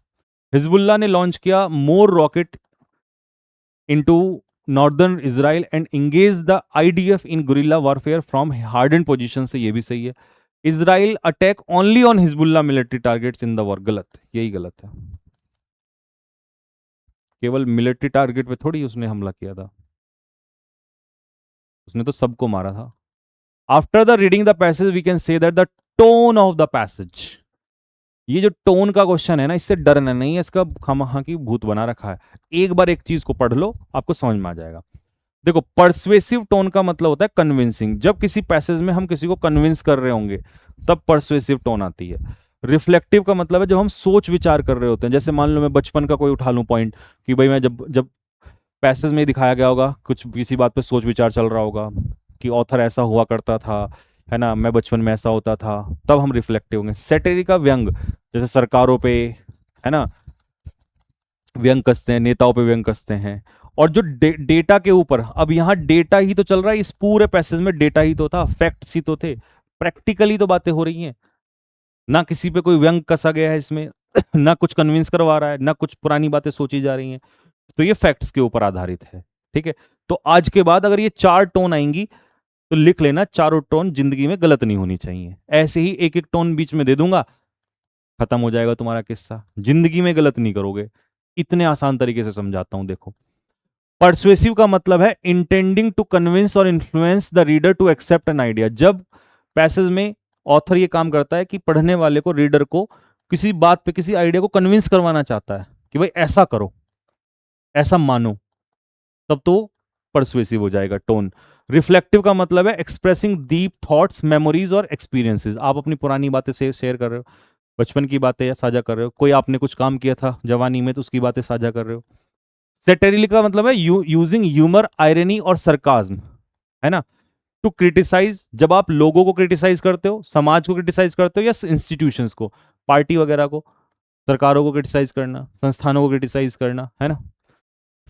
हिजबुल्ला ने लॉन्च किया more rocket into northern Israel and engage the IDF in guerrilla warfare from harden position से, ये भी सही है। Israel attack only on Hezbollah military targets in the war, गलत, यही गलत है। केवल मिलिट्री टारगेट पे थोड़ी उसने हमला किया था, उसने तो सबको मारा था। After the reading the passage we can say that the tone of the passage, ये जो टोन का क्वेश्चन है ना, इससे डरना नहीं है, इसका खामखा की भूत बना रखा है। एक बार एक चीज को पढ़ लो आपको समझ में आ जाएगा। देखो, परसुएसिव टोन का मतलब होता है कन्विंसिंग, जब किसी पैसेज में हम किसी को कन्विंस कर रहे होंगे तब परसुएसिव टोन आती है। रिफ्लेक्टिव का मतलब है जब हम सोच विचार कर रहे होते हैं, जैसे मान लो मैं बचपन का कोई उठा लूं पॉइंट कि भाई मैं जब जब पैसेज में दिखाया गया होगा कुछ किसी बात पे सोच विचार चल रहा होगा कि ऑथर ऐसा हुआ करता था, है ना, मैं बचपन में ऐसा होता था, तब हम रिफ्लेक्टिव होंगे। सैटिरी का व्यंग, जैसे सरकारों पे, है ना, व्यंग कसते हैं, नेताओं पे व्यंग कसते हैं। और जो डेटा के ऊपर, अब यहाँ डेटा ही तो चल रहा है, इस पूरे पैसेज में डेटा ही तो था, फैक्ट्स ही तो थे, प्रैक्टिकली तो बातें हो रही हैं ना, किसी पे कोई व्यंग कसा गया है इसमें ना कुछ कन्विंस करवा रहा है, ना कुछ पुरानी बातें सोची जा रही हैं, तो ये फैक्ट्स के ऊपर आधारित है। ठीक है, तो आज के बाद अगर ये चार टोन आएंगी तो लिख लेना, चारों टोन जिंदगी में गलत नहीं होनी चाहिए। ऐसे ही एक एक टोन बीच में दे दूंगा, खत्म हो जाएगा तुम्हारा किस्सा, जिंदगी में गलत नहीं करोगे। इतने आसान तरीके से समझाता हूं, देखो। परसुएसिव का मतलब है इंटेंडिंग टू कन्विंस और influence the reader to accept an idea, जब पैसेज में ऑथर ये काम करता है कि पढ़ने वाले को, रीडर को किसी बात पे, किसी आइडिया को कन्विंस करवाना चाहता है कि भाई ऐसा करो, ऐसा मानो, तब तो परसुएसिव हो जाएगा टोन। रिफ्लेक्टिव का मतलब है एक्सप्रेसिंग डीप थॉट्स, मेमोरीज और एक्सपीरियंसेस, आप अपनी पुरानी बातें से शेयर कर रहे हो, बचपन की बातें साझा कर रहे हो, कोई आपने कुछ काम किया था जवानी में तो उसकी बातें साझा कर रहे हो। सेटेरिल का मतलब है यूजिंग ह्यूमर, आयरनी और सरकाज्म, है ना, टू क्रिटिसाइज, जब आप लोगों को क्रिटिसाइज करते हो, समाज को क्रिटिसाइज करते हो, या इंस्टीट्यूशंस को, पार्टी वगैरह को, सरकारों को क्रिटिसाइज करना, संस्थानों को क्रिटिसाइज करना, है ना।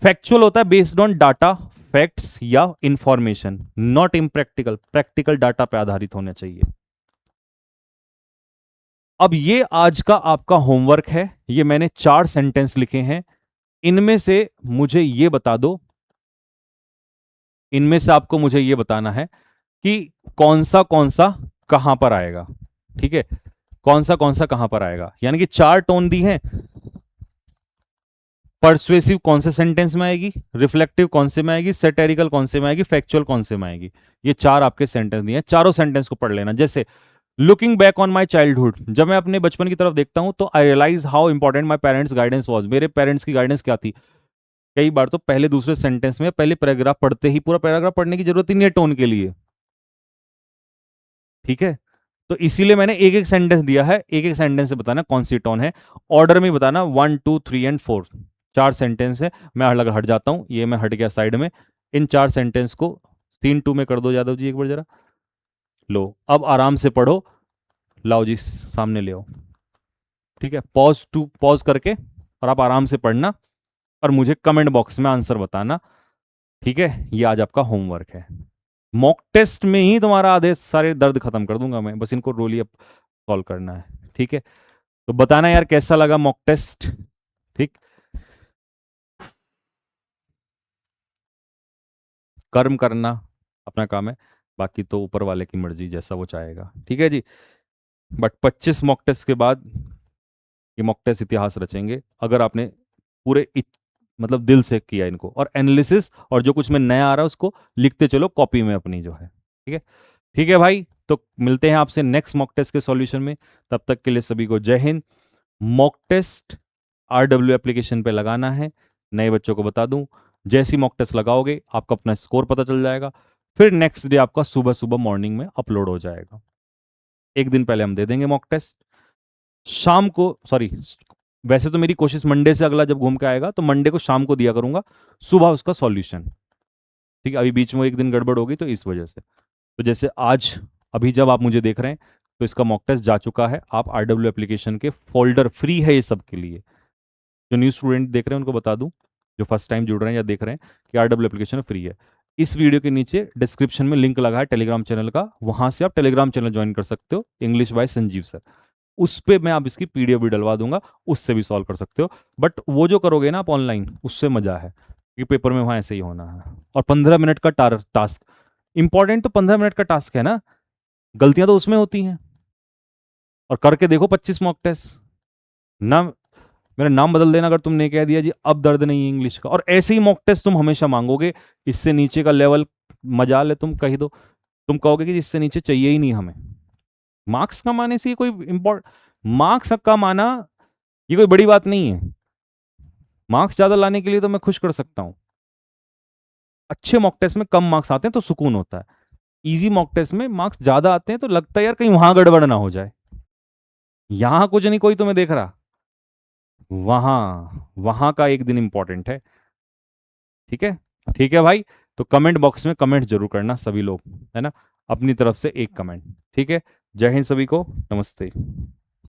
फैक्चुअल होता है बेस्ड ऑन डाटा, फैक्ट्स या information, not impractical, practical data पे आधारित होना चाहिए। अब ये आज का आपका होमवर्क है। ये मैंने 4 सेंटेंस लिखे हैं। इनमें से मुझे ये बता दो, इनमें से आपको मुझे ये बताना है कि कौन सा कहां पर आएगा। ठीक है, कौन सा कहां पर आएगा, यानी कि 4 टोन दी हैं। पर्सुएसिव कौन से सेंटेंस में आएगी, रिफ्लेक्टिव कौन से में आएगी, सेटेरिकल कौन से में आएगी, फैक्चुअल कौन से में आएगी। ये 4 आपके सेंटेंस दिए हैं, चारों सेंटेंस को पढ़ लेना। जैसे looking back on my childhood, जब मैं अपने बचपन की तरफ देखता हूं तो I realise how important my parents guidance was. मेरे पेरेंट्स की गाइडेंस क्या थी। कई बार तो पहले दूसरे सेंटेंस में पहले पैराग्राफ पढ़ते ही पूरा पैराग्राफ पढ़ने की जरूरत ही नहीं है टोन के लिए। ठीक है, तो इसीलिए मैंने एक एक सेंटेंस दिया है, एक एक सेंटेंस से बताना कौन सी टोन है। ऑर्डर में बताना 1 2 3 एंड 4। 4 सेंटेंस है, मैं अलग हट जाता हूं, ये मैं हट गया साइड में। इन 4 सेंटेंस को सीन 2 में कर दो यादव जी, एक बार जरा। लो, अब आराम से पढ़ो। लाओ जी सामने ले आओ। ठीक है, पॉज करके और आप आराम से पढ़ना और मुझे कमेंट बॉक्स में आंसर बताना। ठीक है, ये आज आपका होमवर्क है। मॉक टेस्ट में ही तुम्हारा आधे सारे दर्द खत्म कर दूंगा मैं, बस इनको रोली अप सॉल्व करना है। ठीक है, तो बताना यार कैसा लगा मॉक टेस्ट। ठीक, कर्म करना अपना काम है, बाकी तो ऊपर वाले की मर्जी, जैसा वो चाहेगा। ठीक है जी। बट 25 मॉक टेस्ट के बाद ये मॉक टेस्ट इतिहास रचेंगे, अगर आपने पूरे मतलब दिल से किया इनको, और एनालिसिस और जो कुछ में नया आ रहा है उसको लिखते चलो कॉपी में अपनी जो है। ठीक है, ठीक है भाई, तो मिलते हैं आपसे नेक्स्ट मॉक टेस्ट के सॉल्यूशन में। तब तक के लिए सभी को जय हिंद। मॉक टेस्ट RW एप्लीकेशन पे लगाना है, नए बच्चों को बता दूं। जैसी मॉक टेस्ट लगाओगे आपको अपना स्कोर पता चल जाएगा, फिर नेक्स्ट डे आपका सुबह सुबह मॉर्निंग में अपलोड हो जाएगा। एक दिन पहले हम दे देंगे मॉक टेस्ट, शाम को, सॉरी, वैसे तो मेरी कोशिश मंडे से अगला जब घूम के आएगा तो मंडे को शाम को दिया करूंगा, सुबह उसका सॉल्यूशन। ठीक है, अभी बीच में एक दिन गड़बड़ होगी तो इस वजह से। तो जैसे आज, अभी जब आप मुझे देख रहे हैं तो इसका मॉक टेस्ट जा चुका है। आप RW एप्लीकेशन के फोल्डर फ्री है ये सब के लिए। जो न्यू स्टूडेंट देख रहे हैं उनको बता दूं, जो फर्स्ट टाइम जुड़ रहे हैं या देख रहे हैं, कि RW एप्लीकेशन फ्री है। इस वीडियो के नीचे डिस्क्रिप्शन में लिंक लगा है टेलीग्राम चैनल का, वहां से आप टेलीग्राम चैनल ज्वाइन कर सकते हो, इंग्लिश बाय संजीव सर। उस पे मैं आप इसकी PDF भी डलवा दूंगा, उससे भी सॉल्व कर सकते हो। बट वो जो करोगे ना आप ऑनलाइन, उससे मजा है, कि पेपर में वहां ऐसे ही होना है। और 15 मिनट का टास्क, इंपॉर्टेंट तो 15 मिनट का टास्क है ना, गलतियां तो उसमें होती हैं। और करके देखो 25 मॉक टेस्ट ना, मेरा नाम बदल देना अगर तुमने कह दिया जी अब दर्द नहीं है इंग्लिश का। और ऐसे ही मॉक टेस्ट तुम हमेशा मांगोगे, इससे नीचे का लेवल मजाल है तुम कह दो, तुम कहोगे कि इससे नीचे चाहिए ही नहीं हमें। मार्क्स कमाने से कोई इंपॉर्ट, मार्क्स कमाना ये कोई बड़ी बात नहीं है। मार्क्स ज्यादा लाने के लिए तो मैं खुश कर सकता हूं। अच्छे मॉक टेस्ट में कम मार्क्स आते हैं तो सुकून होता है, इजी मॉक टेस्ट में मार्क्स ज्यादा आते हैं तो लगता है यार कहीं वहां गड़बड़ ना हो जाए। यहां कुछ नहीं कोई तुम्हें देख रहा, वहां वहां का एक दिन इंपॉर्टेंट है। ठीक है, ठीक है भाई, तो कमेंट बॉक्स में कमेंट जरूर करना सभी लोग, है ना, अपनी तरफ से एक कमेंट। ठीक है, जय हिंद सभी को, नमस्ते।